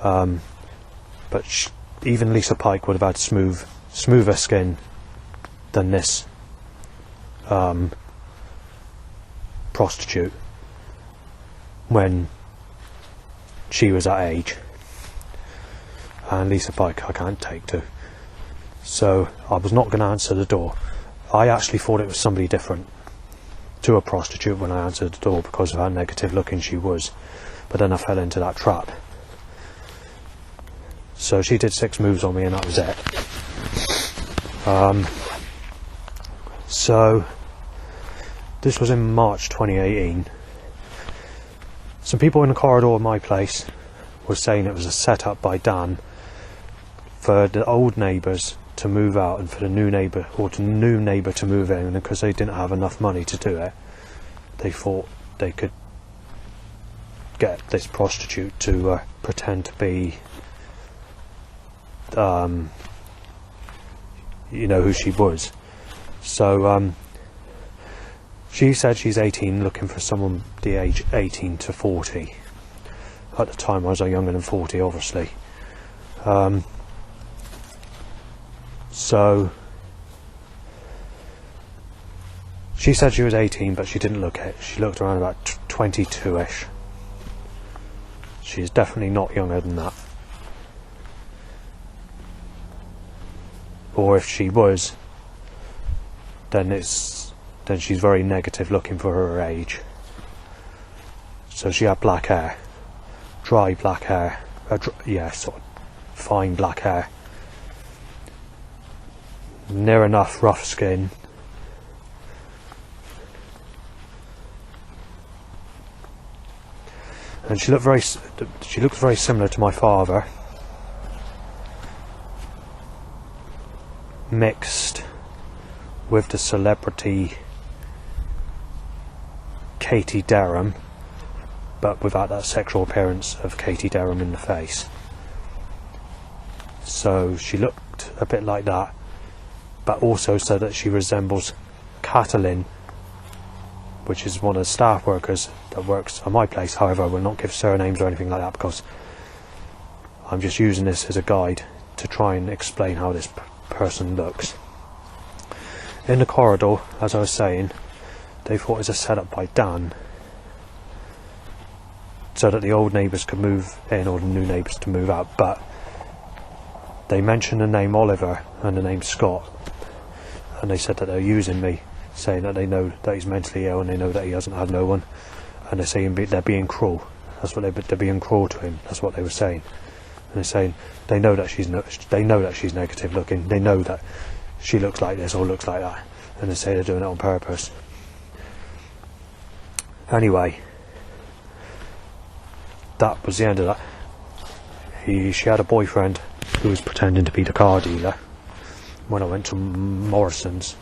but even Lisa Pike would have had smoother skin than this prostitute when she was that age. And Lisa Pike I can't take to, so I was not going to answer the door. I actually thought it was somebody different to a prostitute when I answered the door, because of how negative looking she was, but then I fell into that trap. So she did 6 moves on me and that was it. So this was in March 2018. Some people in the corridor of my place were saying it was a setup by Dan for the old neighbours to move out and for the new neighbour, or the new neighbour to move in, and because they didn't have enough money to do it, they thought they could get this prostitute to pretend to be you know who she was. So she said she's 18, looking for someone the age 18 to 40. At the time I was younger than 40, obviously. So she said she was 18, but she didn't look it. She looked around about 22ish. She's definitely not younger than that. Or if she was, then she's very negative looking for her age. So she had black hair, dry black hair, yeah, sort of fine black hair, near enough rough skin, and she looked very similar to my father, mixed with the celebrity Katie Derham, but without that sexual appearance of Katie Derham in the face. So she looked a bit like that, but also so that she resembles Catalin, which is one of the staff workers that works at my place. However, I will not give surnames or anything like that, because I'm just using this as a guide to try and explain how this person looks. In the corridor, as I was saying, they thought it was a setup by Dan, so that the old neighbours could move in, or the new neighbours to move out, but they mentioned the name Oliver and the name Scott, and they said that they're using me, saying that they know that he's mentally ill and they know that he hasn't had no one, and they're saying they're being cruel. That's what they're being cruel to him. That's what they were saying. And they're saying they know that she's negative looking. They know that she looks like this or looks like that, and they say they're doing it on purpose. Anyway, that was the end of that. She had a boyfriend who was pretending to be the car dealer when I went to Morrison's,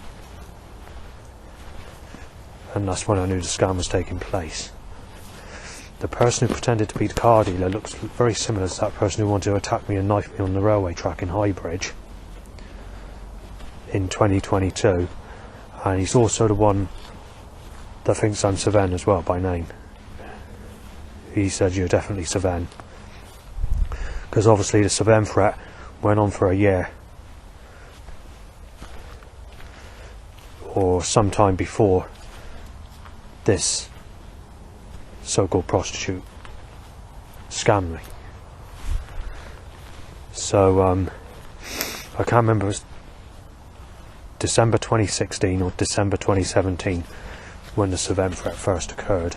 and that's when I knew the scam was taking place. The person who pretended to be the car dealer looks very similar to that person who wanted to attack me and knife me on the railway track in Highbridge in 2022, and he's also the one that thinks I'm Saven as well by name. He said, "You're definitely Saven," because obviously the Saven threat went on for a year, or sometime before this so-called prostitute scammed me. So I can't remember if it was December 2016 or December 2017 when the Savenne threat first occurred.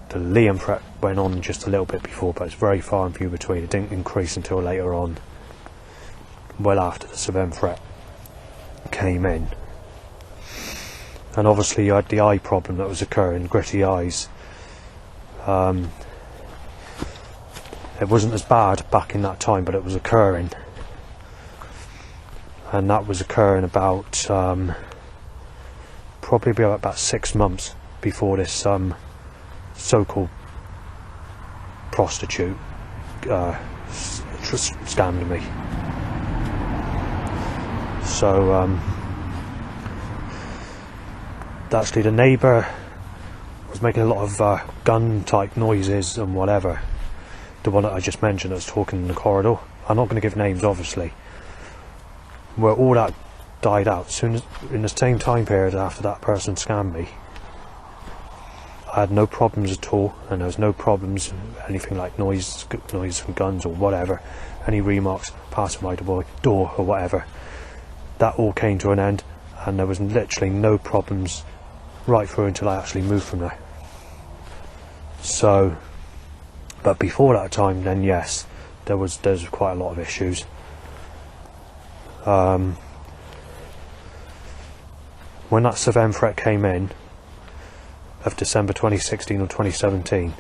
The Liam threat went on just a little bit before, but it's very far and few between. It didn't increase until later on, well after the Savenne threat came in. And obviously you had the eye problem that was occurring, gritty eyes. It wasn't as bad back in that time, but it was occurring. And that was occurring about probably about 6 months before this so-called prostitute scammed me. So actually the neighbour was making a lot of gun type noises and whatever. The one that I just mentioned that was talking in the corridor. I'm not going to give names, obviously. Where all that died out, soon as in the same time period after that person scammed me, I had no problems at all, and there was no problems, anything like noise from guns or whatever, any remarks passing by the door or whatever. That all came to an end, and there was literally no problems right through until I actually moved from there. So, but before that time, then yes, there was quite a lot of issues. When that Savenne threat came in of December 2016 or 2017,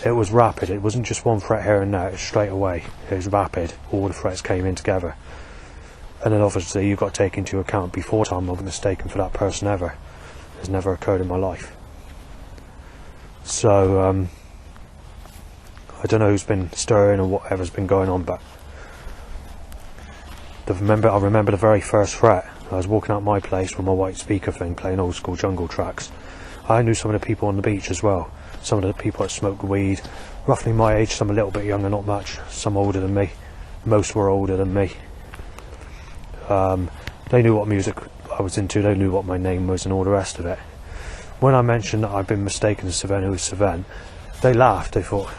it was rapid. It wasn't just one threat here and there, it was straight away. It was rapid. All the threats came in together. And then obviously you've got to take into account, before time I'm not mistaken for that person ever. It's never occurred in my life. So I don't know who's been stirring or whatever's been going on, but I remember the very first threat. I was walking out my place with my white speaker thing, playing old school jungle tracks. I knew some of the people on the beach as well. Some of the people that smoked weed, roughly my age, some a little bit younger, not much, some older than me. Most were older than me. They knew what music I was into, they knew what my name was and all the rest of it. When I mentioned that I'd been mistaken as Savenne, who was Savenne, they laughed. They thought,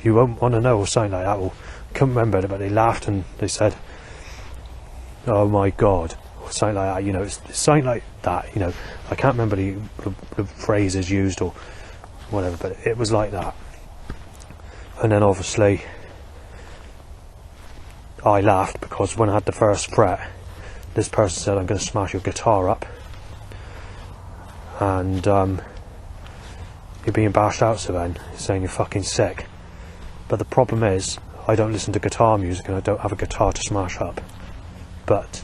you won't want to know, or something like that. Well, I can't remember it, but they laughed and they said, oh my god, or something like that. You know, it's something like that. You know, I can't remember the phrases used or whatever, but it was like that. And then obviously I laughed because when I had the first threat, this person said, I'm going to smash your guitar up, and you're being bashed out, Savenne, saying you're fucking sick. But the problem is, I don't listen to guitar music and I don't have a guitar to smash up. But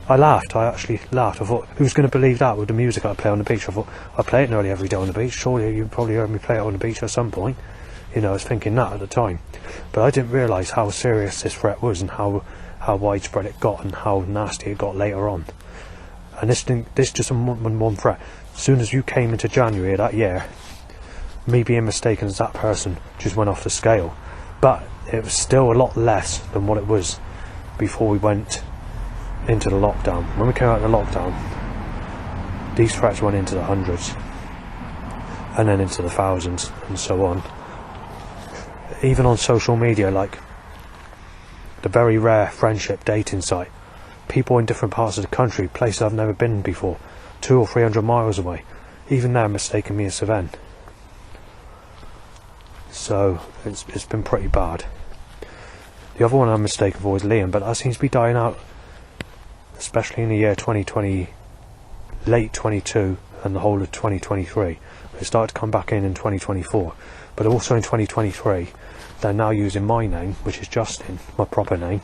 I laughed, I actually laughed. I thought, who's going to believe that with the music I play on the beach? I thought, I play it nearly every day on the beach, surely you probably heard me play it on the beach at some point. You know, I was thinking that at the time. But I didn't realise how serious this threat was and how widespread it got and how nasty it got later on. And this just one threat. As soon as you came into January of that year, me being mistaken as that person just went off the scale. But it was still a lot less than what it was before we went into the lockdown. When we came out of the lockdown, these threats went into the hundreds and then into the thousands and so on. Even on social media, like the very rare friendship dating site, people in different parts of the country, places I've never been before, 200 or 300 miles away, even they're mistaking me as Savenne. So it's been pretty bad. The other one I'm mistaken for is Liam, but that seems to be dying out, especially in the year 2020, late 22 and the whole of 2023. It started to come back in 2024, but also in 2023 they're now using my name, which is Justin, my proper name,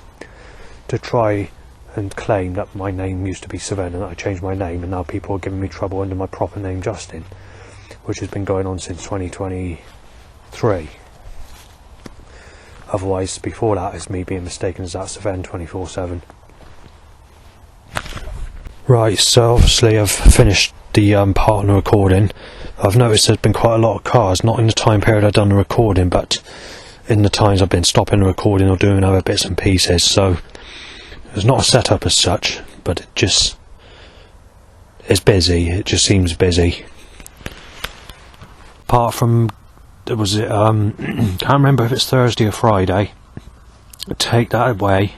to try and claim that my name used to be Savenne and that I changed my name, and now people are giving me trouble under my proper name Justin, which has been going on since 2023. Otherwise, before that, it's me being mistaken as that Savenne 24/7. Right, so obviously I've finished the part on the recording. I've noticed there's been quite a lot of cars, not in the time period I've done the recording, but in the times I've been stopping the recording or doing other bits and pieces. So it's not a setup as such, but it just is busy. It just seems busy. Apart from, can't remember if it's Thursday or Friday. Take that away,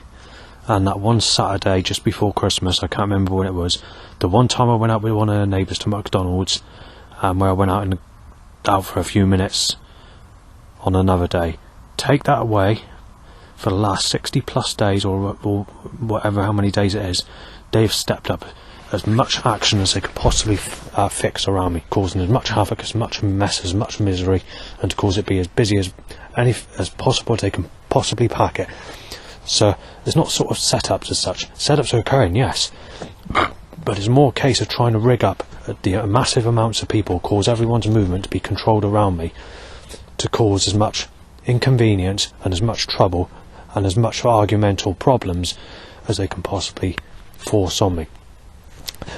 and that one Saturday just before Christmas, I can't remember when it was, the one time I went out with one of the neighbours to McDonald's, where I went out for a few minutes on another day. Take that away, for the last 60 plus days, or whatever, how many days it is, they've stepped up as much action as they could possibly fix around me, causing as much havoc, as much mess, as much misery, and to cause it be as busy as possible as they can possibly pack it. So there's not sort of setups as such. Setups are occurring, yes, but it's more a case of trying to rig up the massive amounts of people, cause everyone's movement to be controlled around me, to cause as much inconvenience and as much trouble and as much argumental problems as they can possibly force on me.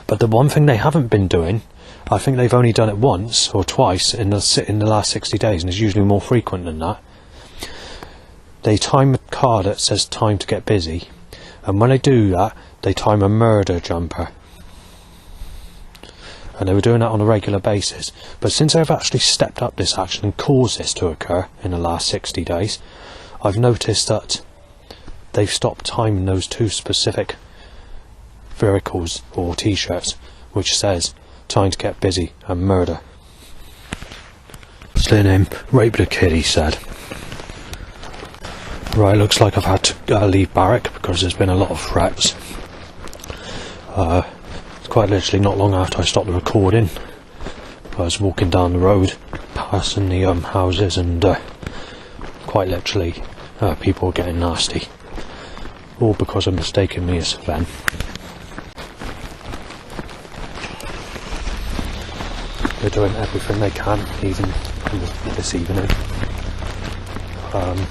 But the one thing they haven't been doing, I think they've only done it once or twice in the last 60 days, and it's usually more frequent than that. They time a car that says time to get busy, and when they do that, they time a murder jumper. And they were doing that on a regular basis. But since they've actually stepped up this action and caused this to occur in the last 60 days, I've noticed that they've stopped timing those two specific vehicles or t-shirts which says time to get busy and murder. What's their name? Raped a kid, he said. Right, looks like I've had to leave barrack because there's been a lot of threats. It's quite literally not long after I stopped the recording. I was walking down the road passing the houses, and quite literally people were getting nasty, all because of mistaking me as Sven. They're doing everything they can, even this evening. And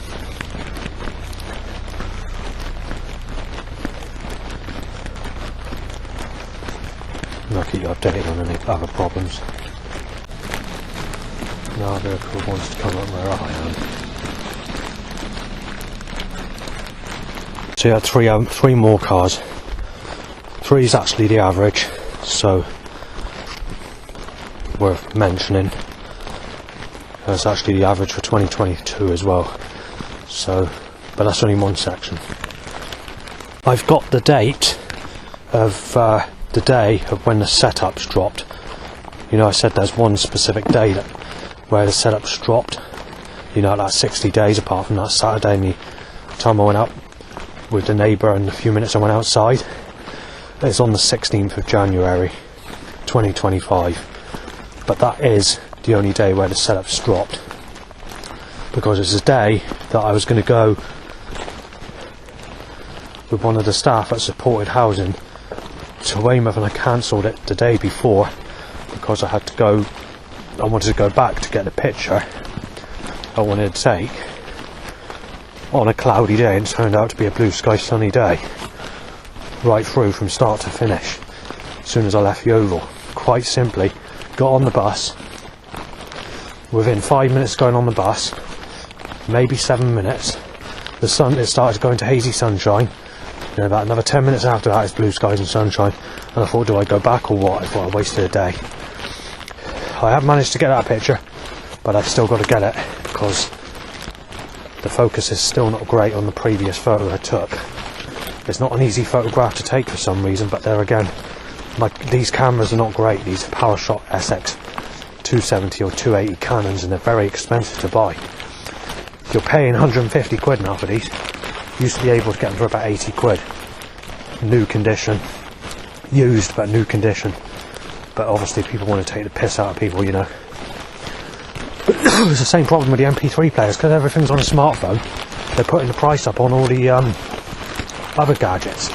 I'll keep you updated on any other problems. Now the vehicle wants to come up where I am. So you had three more cars. 3 is actually the average, so worth mentioning. That's actually the average for 2022 as well. So, but that's only one section. I've got the date of the day of when the setups dropped. You know, I said there's one specific day where the setups dropped. You know, that's 60 days apart from that Saturday and the time I went out with the neighbour and the few minutes I went outside. It's on the 16th of January 2025. But that is the only day where the setups dropped, because it's a day that I was going to go with one of the staff at supported housing to Weymouth, and I cancelled it the day before because I wanted to go back to get the picture I wanted to take on a cloudy day, and it turned out to be a blue sky sunny day right through from start to finish. As soon as I left the Oval, quite simply got on the bus, within 5 minutes going on the bus, maybe 7 minutes, it started going to hazy sunshine, and about another 10 minutes after that it's blue skies and sunshine, and I thought, do I go back or what? I thought I wasted a day. I have managed to get that picture, but I've still got to get it because the focus is still not great on the previous photo I took. It's not an easy photograph to take for some reason, but there again, these cameras are not great. These are PowerShot SX 270 or 280 Canons, and they're very expensive to buy. You're paying 150 quid now for these. You used to be able to get them for about 80 quid. New condition. Used, but new condition. But obviously people want to take the piss out of people, you know. It's the same problem with the MP3 players, because everything's on a smartphone. They're putting the price up on all the other gadgets.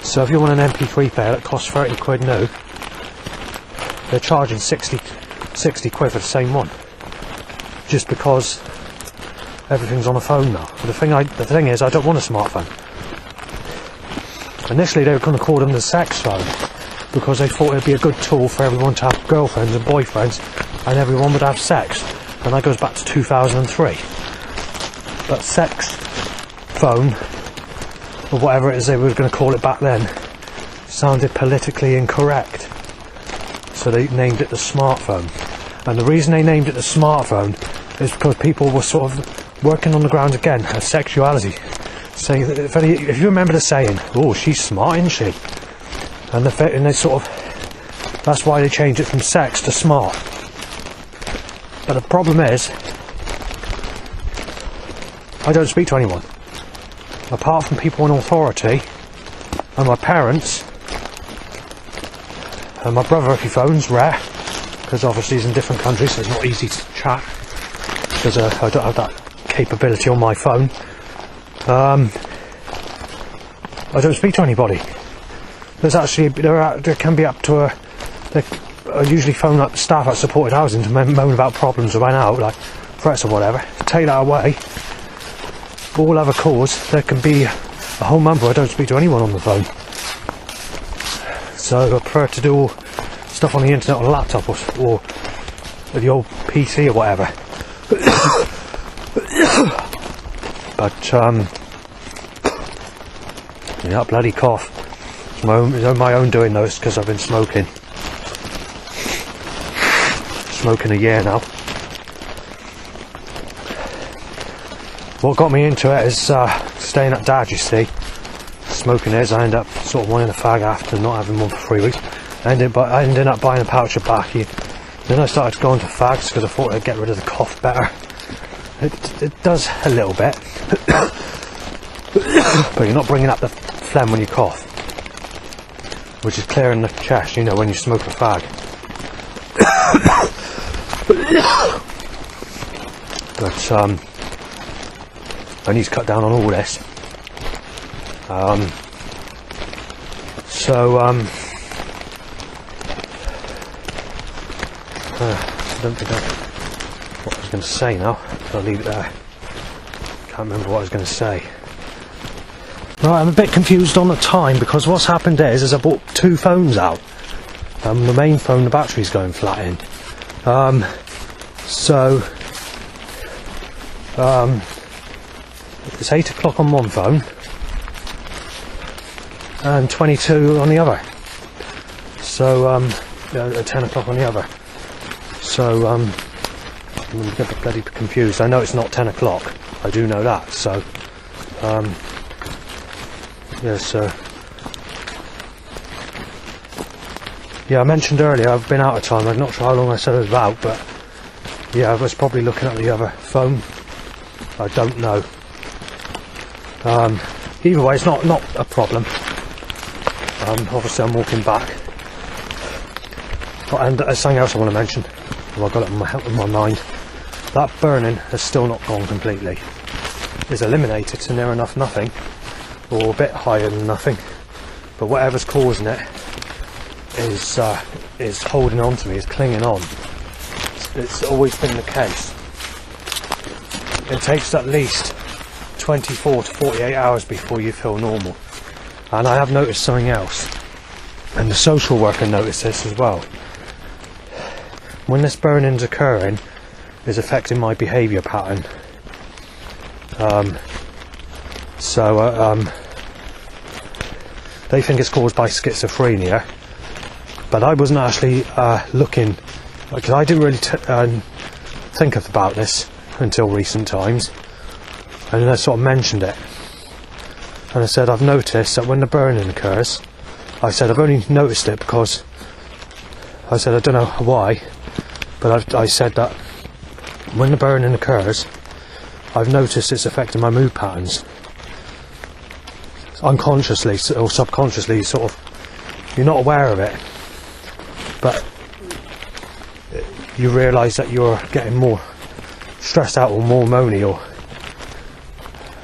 So if you want an MP3 player that costs 30 quid new, they're charging 60 quid for the same one, just because everything's on a phone now. But the thing is, I don't want a smartphone. Initially they were going to call them the sex phone, because they thought it'd be a good tool for everyone to have girlfriends and boyfriends, and everyone would have sex. And that goes back to 2003. but sex phone, or whatever it is they were going to call it back then, sounded politically incorrect. So they named it the smartphone. And the reason they named it the smartphone is because people were sort of working on the ground again of sexuality. Saying that if you remember the saying, "Oh, she's smart, isn't she?" And they sort of, that's why they changed it from sex to smart. But the problem is, I don't speak to anyone apart from people in authority and my parents and my brother if he phones, rare, because obviously he's in different countries, so it's not easy to chat because I don't have that capability on my phone. I don't speak to anybody. There's actually there can be up to I usually phone up staff at supported housing to moan about problems that went out, like threats or whatever. Take that away, all other calls, there can be a whole month where I don't speak to anyone on the phone. So I prefer to do all stuff on the internet on a laptop or the old PC or whatever. But that bloody cough, it's my own doing though, it's because I've been smoking a year now. What got me into it is staying at Dad, you see. Smoking is, I ended up sort of wanting a fag after not having one for 3 weeks. I ended up buying a pouch of baccy. Then I started going to fags because I thought it'd get rid of the cough better. It does a little bit. But you're not bringing up the phlegm when you cough, which is clearing the chest, you know, when you smoke a fag. But I need to cut down on all this. I don't think what I was going to say now, so I'll leave it there. Can't remember what I was going to say. Right, I'm a bit confused on the time because what's happened is I bought 2 phones out. The main phone, the battery's going flat in. It's 8 o'clock on one phone and 22 on the other. So, 10 o'clock on the other. So, I'm going to get bloody confused. I know it's not 10 o'clock. I do know that. So, yeah, I mentioned earlier I've been out of time. I'm not sure how long I said I was out, but yeah, I was probably looking at the other phone. I don't know. Either way, it's not a problem. Obviously, I'm walking back. And something else I want to mention. Well, I got it in my mind. That burning has still not gone completely. It's eliminated to near enough nothing, or a bit higher than nothing. But whatever's causing it is holding on to me, is clinging on. It's always been the case. It takes at least 24 to 48 hours before you feel normal. And I have noticed something else, and the social worker noticed this as well. When this burning's occurring, is affecting my behaviour pattern. They think it's caused by schizophrenia, but I wasn't actually looking, because I didn't really think about this until recent times, and then I sort of mentioned it, and I said I've noticed that when the burning occurs, I said I've only noticed it because I said I don't know why, but I said that when the burning occurs, I've noticed it's affecting my mood patterns. Unconsciously or subconsciously, sort of, you're not aware of it, but you realise that you're getting more stressed out or more moany, or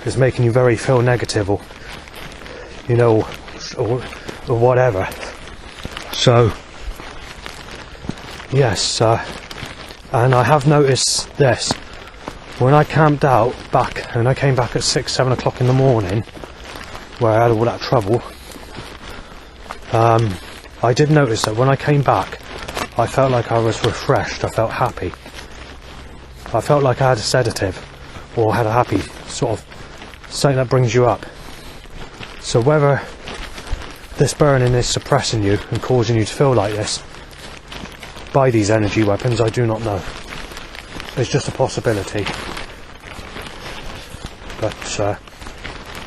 it's making you very feel negative, or you know, or whatever. So yes, and I have noticed this when I camped out back, and I came back at 6-7 o'clock in the morning, where I had all that trouble. I did notice that when I came back, I felt like I was refreshed. I felt happy. I felt like I had a sedative, or had a happy sort of something that brings you up. So whether this burning is suppressing you and causing you to feel like this by these energy weapons, I do not know. It's just a possibility, but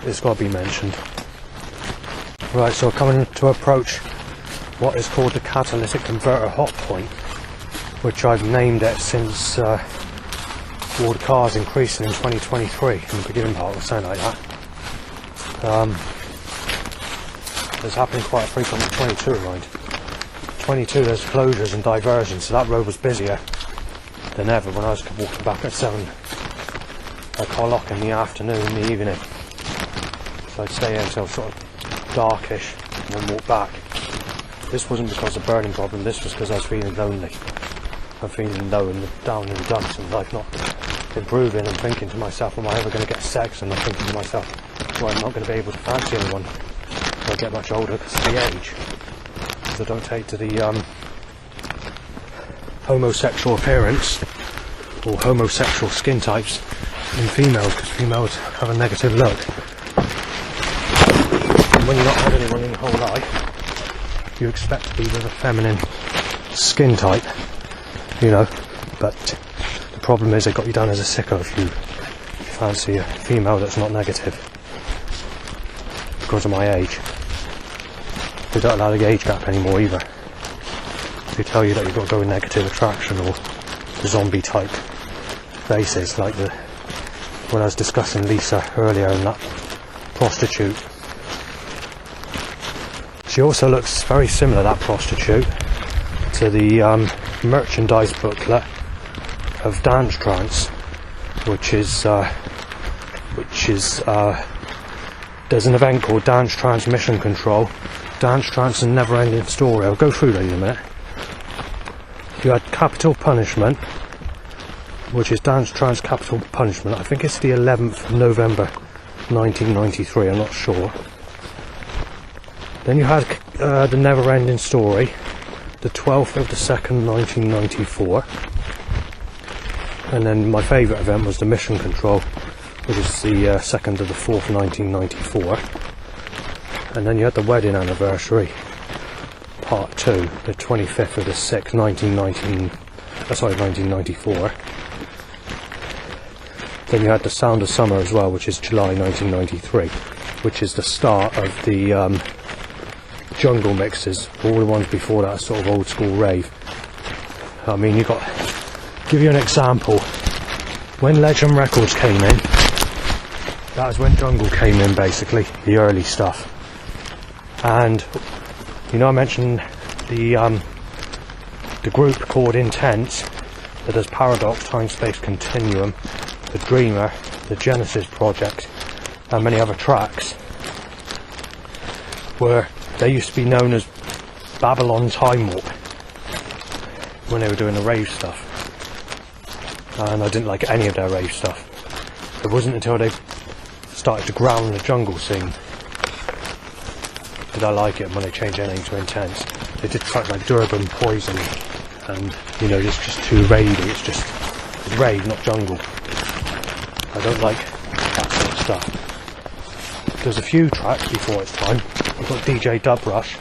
it's got to be mentioned. Right, so we're coming to approach what is called the catalytic converter hot point, which I've named it since all the cars increasing in 2023 in the beginning part, or something like that. It's happening quite frequently on 22 mind. 22 there's closures and diversions, so that road was busier than ever when I was walking back at 7 o'clock in the afternoon, in the evening. So I'd stay here until sort of darkish and then walk back. This wasn't because of a burning problem, this was because I was feeling lonely. I'm feeling low and down in the dumps and life not improving, and thinking to myself, am I ever going to get sex? And I'm thinking to myself, well, I'm not going to be able to fancy anyone when I get much older because of the age. Because I don't take to the homosexual appearance or homosexual skin types in females, because females have a negative look. And when you've not had anyone in your whole life, you expect to be with a feminine skin type, you know, but the problem is they got you down as a sicko if you fancy a female that's not negative because of my age. They don't allow the age gap anymore either. They tell you that you've got to go with negative attraction or the zombie type faces, like when I was discussing Lisa earlier and that prostitute. She also looks very similar, that prostitute, to the merchandise booklet of Dance Trance, which is there's an event called Dance Trance Mission Control, Dance Trance and Never Ending Story. I'll go through that in a minute. You had Capital Punishment, which is Dance Trance Capital Punishment. I think it's the 11th of November 1993, I'm not sure. Then you had the Never Ending Story, the 12th of the 2nd 1994. And then my favourite event was the Mission Control, which is the 2nd of the 4th 1994. And then you had the Wedding Anniversary, Part 2, the 25th of the 6th 1994. Then you had the Sound of Summer as well, which is July 1993, which is the start of the jungle mixes. All the ones before that are sort of old school rave. I mean, you got, give you an example, when Legend Records came in, that was when jungle came in, basically, the early stuff. And you know, I mentioned the group called Intense that does Paradox, Time Space Continuum, The Dreamer, the Genesis Project, and many other tracks, where they used to be known as Babylon Time Warp when they were doing the rave stuff. And I didn't like any of their rave stuff. It wasn't until they started to ground the jungle scene did I like it, when they changed their name to Intense. They did tracks like Durban, Poison, and you know, it's just too ravey. It's rave, not jungle. I don't like that sort of stuff. There's a few tracks before its time. I've got DJ Dub Rush,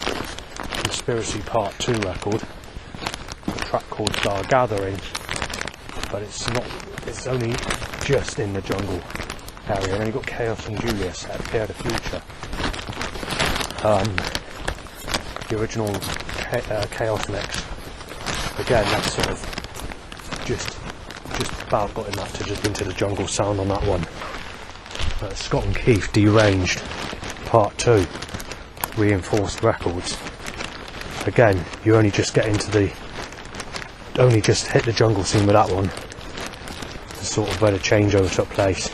Conspiracy Part 2 record, a track called Star Gathering, but it's only just in the jungle area. And then you've got Chaos and Julia set, Fear the Future. The original Chaos mix. Again, that's sort of just about got into the jungle sound on that one. Scott and Keith, Deranged, Part 2, Reinforced Records. Again, you only just hit the jungle scene with that one. It's sort of where the changeover took place.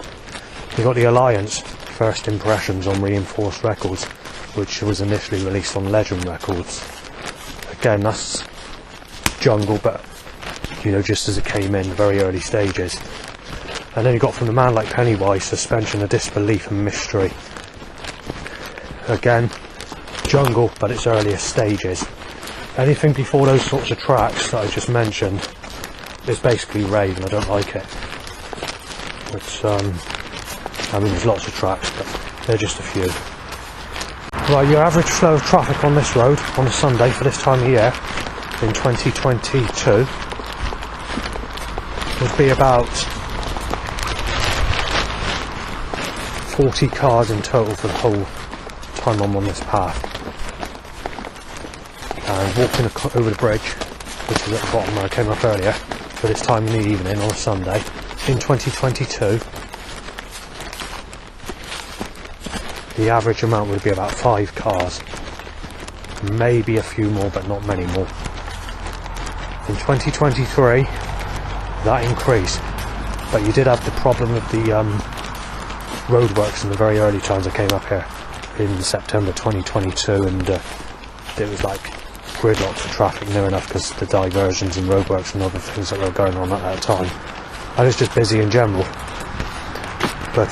You got the Alliance, First Impressions on Reinforced Records, which was initially released on Legend Records. Again, that's jungle, but you know, just as it came in, the very early stages. And then you got From the Man Like Pennywise, Suspension of Disbelief and Mystery. Again, jungle, but its earliest stages. Anything before those sorts of tracks that I just mentioned is basically rave, and I don't like it. But I mean, there's lots of tracks, but they're just a few. Right, your average flow of traffic on this road on a Sunday for this time of year in 2022 would be about 40 cars in total for the whole time I'm on this path. And walking over the bridge, which is at the bottom where I came up earlier, for this time in the evening on a Sunday in 2022, the average amount would be about 5 cars, maybe a few more, but not many more. In 2023, that increased, but you did have the problem of the roadworks in the very early times I came up here in September 2022, and it was like gridlocks of traffic near enough because the diversions and roadworks and other things that were going on at that time. I was just busy in general, but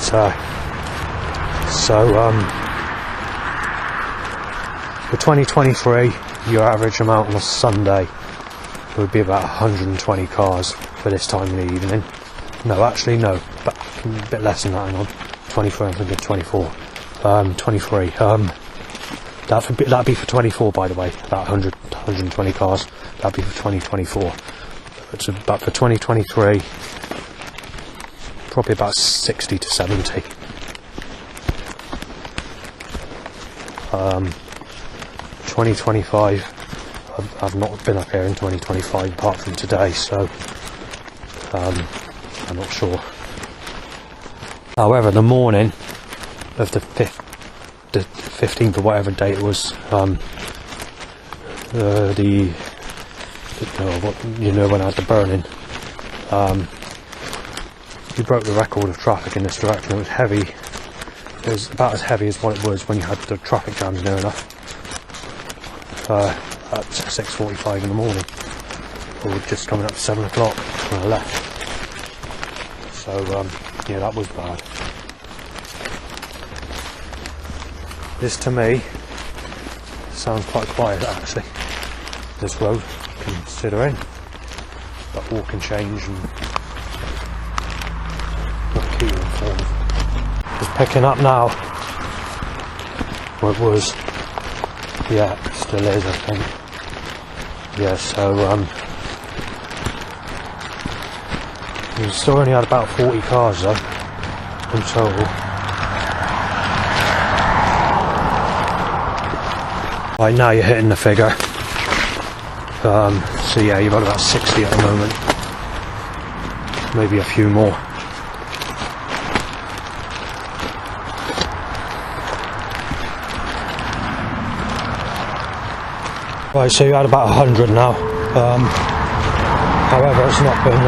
for 2023, your average amount on a Sunday would be about 120 cars for this time in the evening. No, actually no, but a bit less than that, hang on. 23, I'm thinking 24. 23. That'd be for 24, by the way, about 120 cars. That'd be for 2024. It's about for 2023, probably about 60 to 70. 2025, I've not been up here in 2025 apart from today, so I'm not sure. However, the morning of the 15th or whatever day it was, when I had the burning, you broke the record of traffic in this direction. It was heavy. It was about as heavy as what it was when you had the traffic jams near enough at 6:45 in the morning, or just coming up to 7 o'clock when I left. So yeah, that was bad. This to me sounds quite quiet actually, this road, considering, but walk and change and not keep informed. It's picking up now. Well, it was. Yeah, it still is, I think. Yeah, so we still only had about 40 cars though in total. Right, now you're hitting the figure. So yeah, you've got about 60 at the moment. Maybe a few more. Right, so you had about 100 now. However, it's not been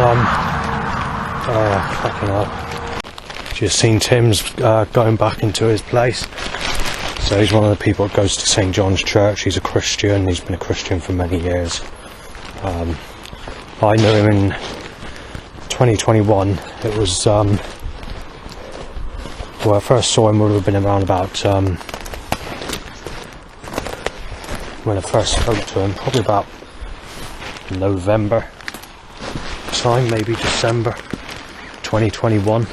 fucking hell. Just seen Tim's going back into his place. So he's one of the people that goes to St. John's Church. He's a Christian. He's been a Christian for many years. I knew him in 2021. It was well, I first saw him would have been around about when I first spoke to him, probably about November time, maybe December 2021.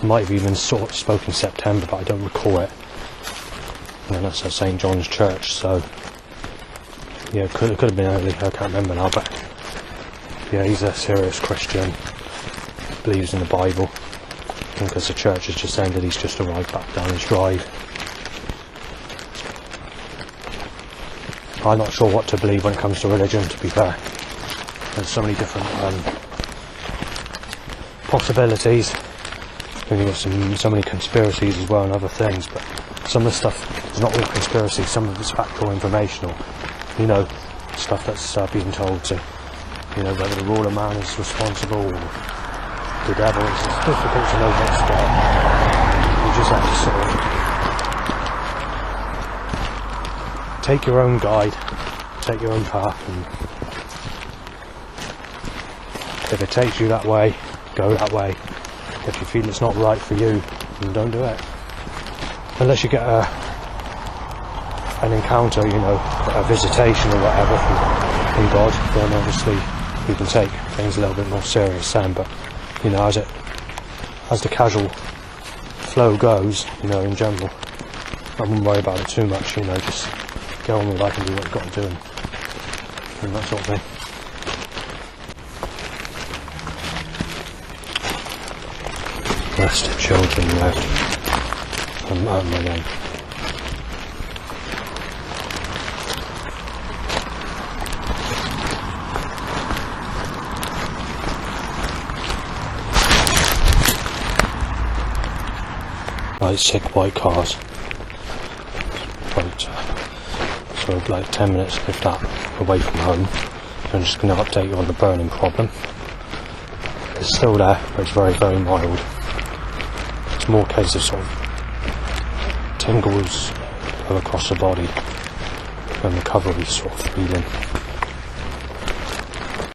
Might have even sort of spoken in September, but I don't recall it. And that's at St. John's Church, so yeah, it could have been early, I can't remember now, but yeah, he's a serious Christian, believes in the Bible, and because the church has just ended, he's just arrived back down his drive. I'm not sure what to believe when it comes to religion, to be fair. There's so many different possibilities. And you've got so many conspiracies as well and other things, but some of the stuff is not all conspiracy, some of it's factual, informational, you know, stuff that's being told to, you know, whether the ruler man is responsible or the devil. It's difficult to know what's what. You just have to sort of take your own guide, take your own path, and if it takes you that way, go that way. If you feel it's not right for you, then don't do it. Unless you get an encounter, you know, a visitation or whatever from God, then obviously you can take things a little bit more serious then, but you know, as the casual flow goes, you know, in general, I wouldn't worry about it too much, you know, just go on with life and do what you've got to do and that sort of thing. Arrested children left. I'm out of my way. Like 6 white cars. Right, so like 10 minutes if that away from home. So I'm just going to update you on the burning problem. It's still there, but it's very, very mild. It's more a case of sort of tingles across the body and recovery sort of feeling.